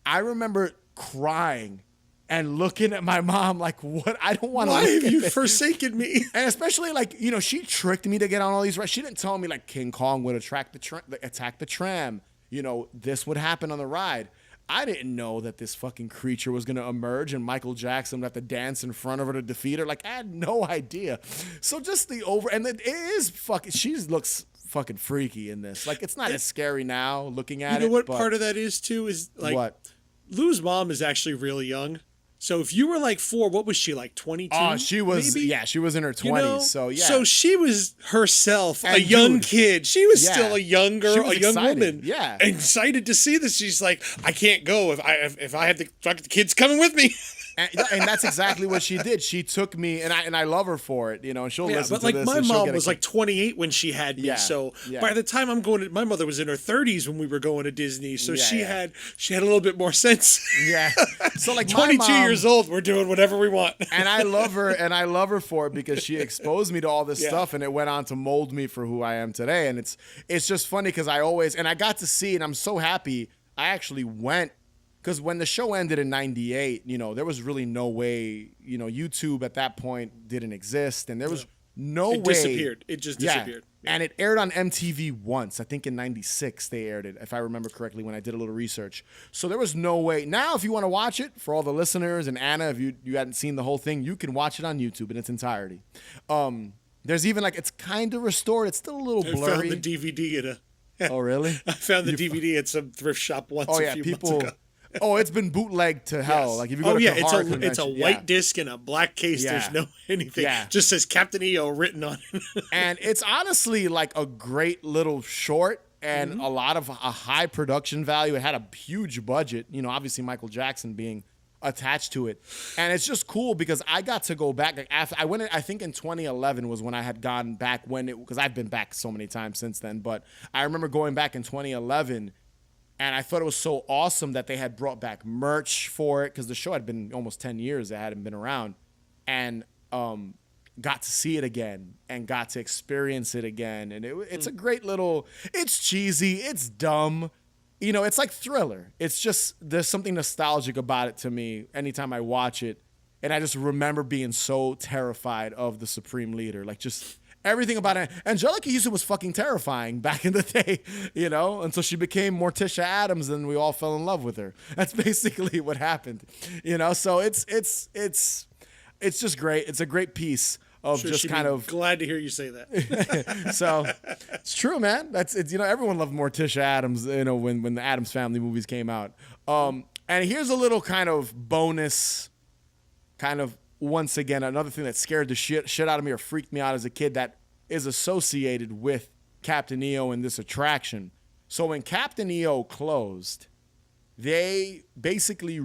I remember crying and looking at my mom like, what? I don't want to. Why have you forsaken me? And especially like, she tricked me to get on all these rides. She didn't tell me like King Kong would attack the tram. This would happen on the ride. I didn't know that this fucking creature was going to emerge and Michael Jackson would have to dance in front of her to defeat her. Like, I had no idea. So just and it is fucking, she looks fucking freaky in this. Like, it's not as scary now looking at it. You know what part of that is too? Is like, what? Lou's mom is actually really young. So if you were like 4, what was she, like 22? Oh, she was, maybe? Yeah, she was in her 20s. So yeah. So she was herself And a young dude, kid. She was yeah. still a young girl, She was a young excited, woman. yeah. Excited to see this. She's like, I can't go if I have the kids coming with me. And that's exactly what she did. She took me, and I love her for it, and she'll listen but to like this. my and she'll mom get was like 28 when she had me. Yeah, So yeah. by the time I'm going to, my mother was in her 30s when we were going to Disney. So she yeah. had a little bit more sense. Yeah. So like 22 my mom, years old, we're doing whatever we want. And I love her for it because she exposed me to all this stuff, and it went on to mold me for who I am today. And it's just funny because I got to see, and I'm so happy I actually went. Because when the show ended in 98, there was really no way, YouTube at that point didn't exist. And there was no way. It disappeared. It just disappeared. Yeah. And it aired on MTV once. I think in 96 they aired it, if I remember correctly, when I did a little research. So there was no way. Now, if you want to watch it, for all the listeners, and Anna, if you hadn't seen the whole thing, you can watch it on YouTube in its entirety. There's even it's kind of restored. It's still a little blurry. I found the DVD at a... Oh, really? I found the DVD at some thrift shop once a few months ago. Oh, it's been bootlegged to hell. Yes. Like if you go to Kahara it's a white disc and a black case. Yeah. There's no anything. Yeah. Just says Captain EO written on it. And it's honestly like a great little short and a lot of a high production value. It had a huge budget. Obviously Michael Jackson being attached to it, and it's just cool because I got to go back. Like after I went, I think in 2011 was when I had gone back because I've been back so many times since then. But I remember going back in 2011. And I thought it was so awesome that they had brought back merch for it because the show had been almost 10 years. It hadn't been around. And got to see it again and got to experience it again. And it's a great little, it's cheesy, it's dumb. It's like Thriller. It's just, there's something nostalgic about it to me anytime I watch it. And I just remember being so terrified of the Supreme Leader. Like just... everything about it. Angelica Huston was fucking terrifying back in the day, until she became Morticia Addams and we all fell in love with her. That's basically what happened, So it's just great. It's a great piece. of sure just kind of glad to hear you say that. So it's true, man. It's everyone loved Morticia Addams, when the Addams Family movies came out. And here's a little kind of bonus, kind of once again another thing that scared the shit out of me or freaked me out as a kid that is associated with Captain EO and this attraction. So when Captain EO closed, they basically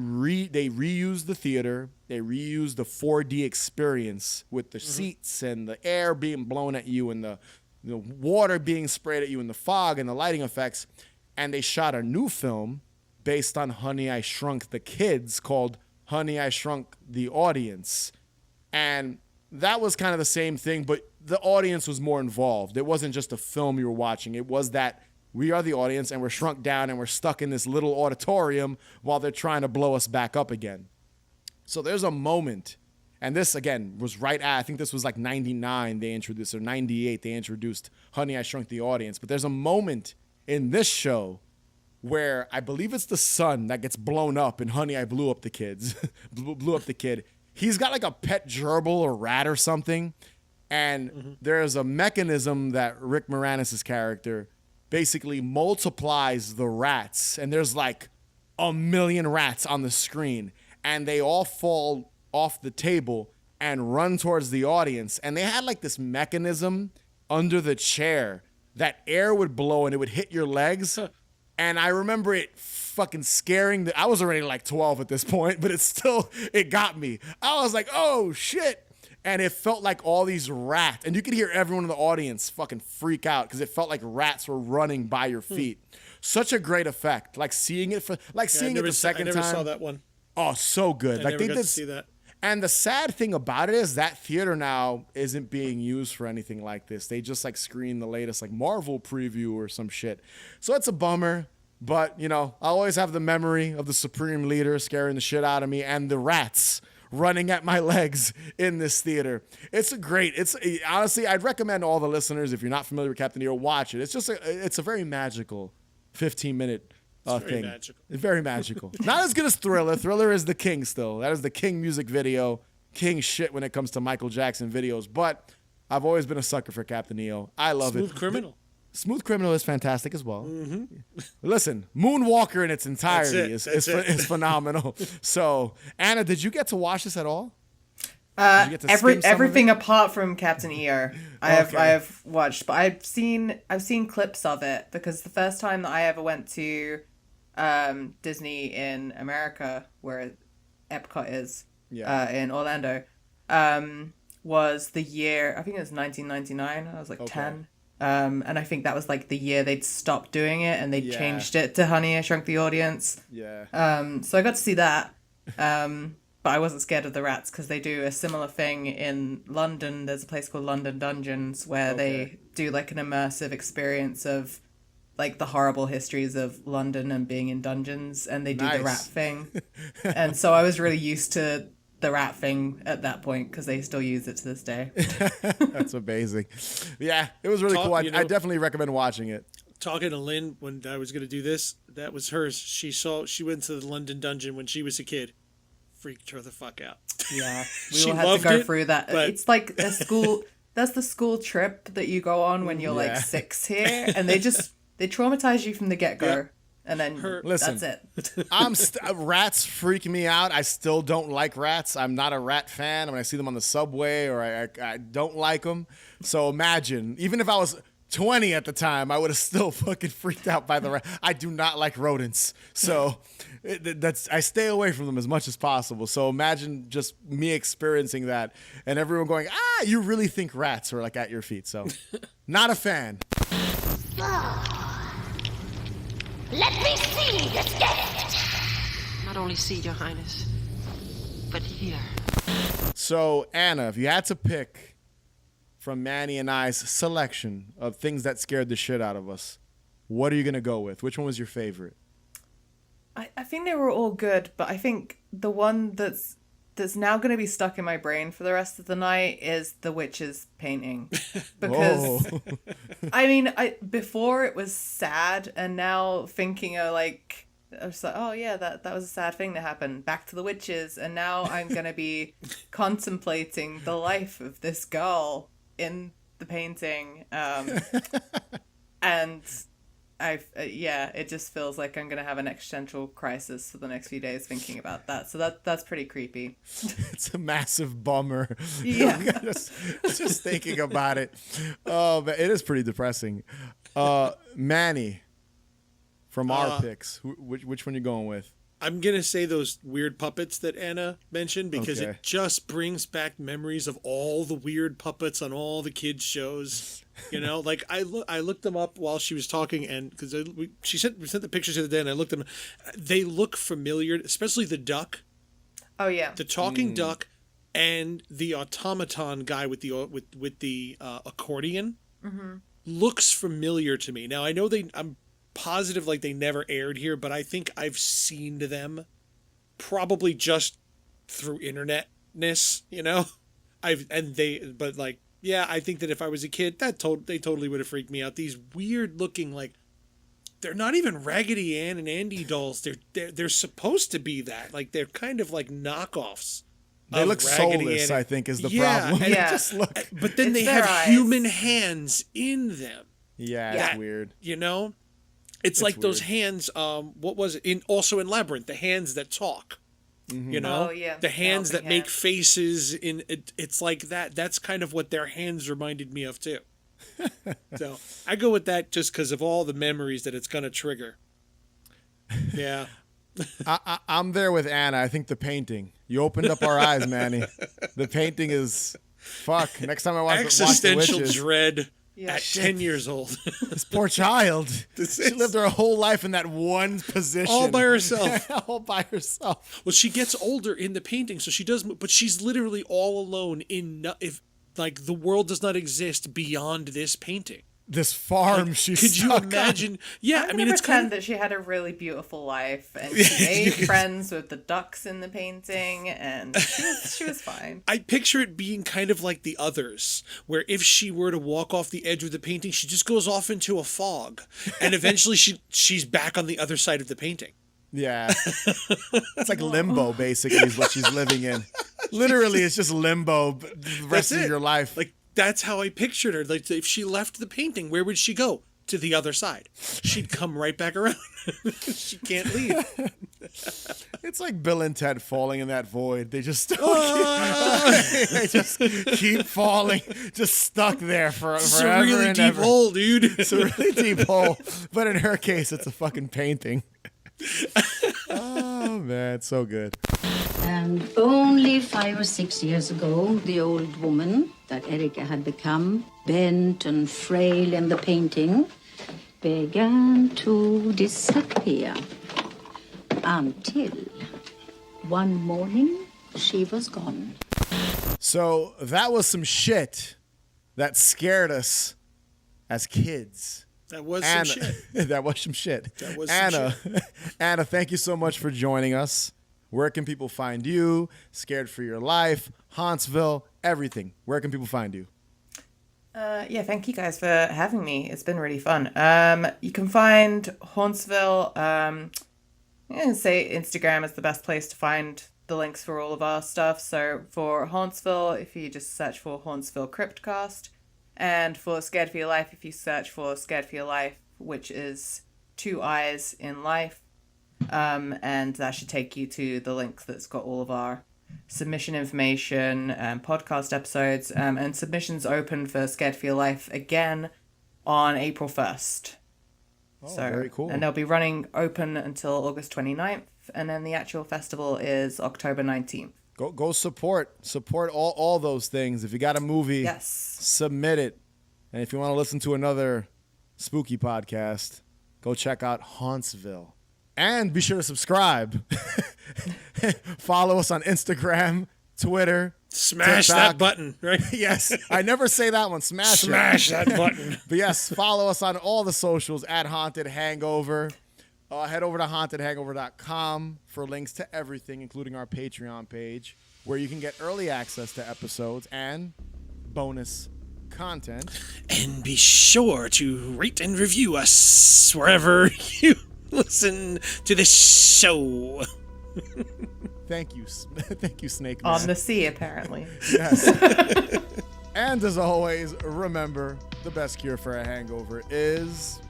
they reused the theater. They reused the 4D experience with the seats and the air being blown at you and the water being sprayed at you and the fog and the lighting effects. And they shot a new film based on Honey, I Shrunk the Kids called Honey, I Shrunk the Audience. And that was kind of the same thing, but the audience was more involved. It wasn't just a film you were watching. It was that we are the audience and we're shrunk down and we're stuck in this little auditorium while they're trying to blow us back up again. So there's a moment, and this, again, was right at, I think this was like 99 they introduced, or 98 they introduced Honey, I Shrunk the Audience. But there's a moment in this show where I believe it's the son that gets blown up in Honey, I Blew Up the Kids, blew up the kid. He's got like a pet gerbil or rat or something, and there's a mechanism that Rick Moranis' character basically multiplies the rats, and there's like 1 million rats on the screen, and they all fall off the table and run towards the audience. And they had like this mechanism under the chair that air would blow and it would hit your legs. And I remember it fucking scaring. I was already like 12 at this point, but it got me. I was like, oh shit. And it felt like all these rats, and you could hear everyone in the audience fucking freak out because it felt like rats were running by your feet. Such a great effect. Like seeing it seeing it the second time. I never saw that one. Oh, so good. I never got to see that. And the sad thing about it is that theater now isn't being used for anything like this. They just like screen the latest like Marvel preview or some shit. So it's a bummer. But, I always have the memory of the Supreme Leader scaring the shit out of me and the rats running at my legs in this theater. Honestly, I'd recommend all the listeners, if you're not familiar with Captain EO, watch it. It's a very magical 15-minute thing. Magical. It's very magical. Not as good as Thriller. Thriller is the king still. That is the king music video, king shit when it comes to Michael Jackson videos. But I've always been a sucker for Captain EO. I love it. Smooth Criminal. Smooth Criminal is fantastic as well. Listen, Moonwalker in its entirety is phenomenal. So, Anna, did you get to watch this at all? Everything apart from Captain EO, I have watched, but I've seen clips of it because the first time that I ever went to Disney in America, where Epcot is, in Orlando, was the year, I think it was 1999. I was like 10. And I think that was like the year they'd stopped doing it and they changed it to Honey, I Shrunk the Audience. Yeah. So I got to see that. But I wasn't scared of the rats because they do a similar thing in London. There's a place called London Dungeons where they do like an immersive experience of like the horrible histories of London and being in dungeons, and they do the rat thing. And so I was really used to the rat thing at that point because they still use it to this day. That's amazing. Yeah, it was really cool. I definitely recommend watching it. Talking to Lynn when I was going to do this, that was hers. She went to the London Dungeon when she was a kid. Freaked her the fuck out. Yeah, we all had to go through that. It's like a school. That's the school trip that you go on when you're like 6 here, and they traumatize you from the get go. Yeah. And then that's it. Rats freak me out. I still don't like rats. I'm not a rat fan. When I see them on the subway or I don't like them. So imagine, even if I was 20 at the time, I would have still fucking freaked out by the rat. I do not like rodents. So I stay away from them as much as possible. So imagine just me experiencing that and everyone going, you really think rats are like at your feet. So not a fan. Let me see this gift! Not only see, Your Highness, but hear. So, Anna, if you had to pick from Manny and I's selection of things that scared the shit out of us, what are you going to go with? Which one was your favorite? I think they were all good, but I think the one that's now going to be stuck in my brain for the rest of the night is the witch's painting. Because, I mean, before it was sad, and now thinking of, like, I was like, oh yeah, that was a sad thing that happened. Back to the witches, and now I'm gonna be contemplating the life of this girl in the painting, and it just feels like I'm gonna have an existential crisis for the next few days thinking about that. So that's pretty creepy. It's a massive bummer. Yeah, just thinking about it. Oh, but it is pretty depressing. Manny. From our picks, which one you going with? I'm going to say those weird puppets that Anna mentioned because it just brings back memories of all the weird puppets on all the kids' shows. You know, like I looked them up while she was talking, and because we sent the pictures the other day, and I looked them. They look familiar, especially the duck. Oh yeah, the talking duck, and the automaton guy with the accordion looks familiar to me. Now I know I'm positive like they never aired here, but I think I've seen them probably just through internetness, you know. I think that if I was a kid, they totally would have freaked me out. These weird looking, like, they're not even Raggedy Ann and Andy dolls. They're supposed to be that. Like, they're kind of like knockoffs. They look soulless, I think, is the problem. And just look. But then they have human hands in them. Yeah, it's weird. You know? It's like weird. Those hands, what was it? Also in Labyrinth, the hands that talk. Mm-hmm. You know? Oh, yeah. The hands that make faces. It's like that. That's kind of what their hands reminded me of, too. So I go with that just because of all the memories that it's going to trigger. Yeah. I'm there with Anna. I think the painting. You opened up our eyes, Manny. The painting is... Fuck. Next time I watch Existential the Witches, dread. Yeah, at 10 years old. This poor child. She lived her whole life in that one position. All by herself. All by herself. Well, she gets older in the painting, so she does, but she's literally all alone like the world does not exist beyond this painting. This farm could you imagine? On. Yeah, I mean, it's kind of that she had a really beautiful life, and she made friends with the ducks in the painting, and she was fine. I picture it being kind of like The Others, where if she were to walk off the edge of the painting, she just goes off into a fog, and eventually she's back on the other side of the painting. Yeah, it's like limbo, basically, is what she's living in. Literally, it's just limbo the rest of your life. Like. That's how I pictured her. Like, if she left the painting, where would she go? To the other side. She'd come right back around. She can't leave. It's like Bill and Ted falling in that void. They just they just keep falling, just stuck there forever. It's a really deep hole, dude. It's a really deep hole. But in her case, it's a fucking painting. Oh man, it's so good. And only 5 or 6 years ago, the old woman that Erika had become, bent and frail in the painting, began to disappear. Until one morning, she was gone. So that was some shit that scared us as kids. That was some shit. That was some shit. Anna, thank you so much for joining us. Where can people find you? Scared for Your Life, Hauntsville, everything. Where can people find you? Thank you guys for having me. It's been really fun. You can find Hauntsville. I'm going to say Instagram is the best place to find the links for all of our stuff. So for Hauntsville, if you just search for Hauntsville Cryptcast. And for Scared for Your Life, if you search for Scared for Your Life, which is 2 eyes in life. And that should take you to the link that's got all of our submission information, podcast episodes, and submissions open for Scared for Your Life again on April 1st. Oh, very cool. And they'll be running open until August 29th, and then the actual festival is October 19th. Go support all those things. If you got a movie, submit it. And if you want to listen to another spooky podcast, go check out Hauntsville. And be sure to subscribe. Follow us on Instagram, Twitter. Smash TikTok. that button, right? Yes. I never say that one. Smash that button. But yes, follow us on all the socials at Haunted Hangover. Head over to hauntedhangover.com for links to everything, including our Patreon page, where you can get early access to episodes and bonus content. And be sure to rate and review us wherever you listen to the show. Thank you, Snake On Man. the sea, apparently. Yes. And as always, remember, the best cure for a hangover is...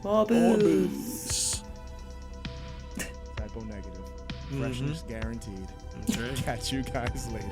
More booze. Typo negative. Freshness guaranteed. That's right. Catch you guys later.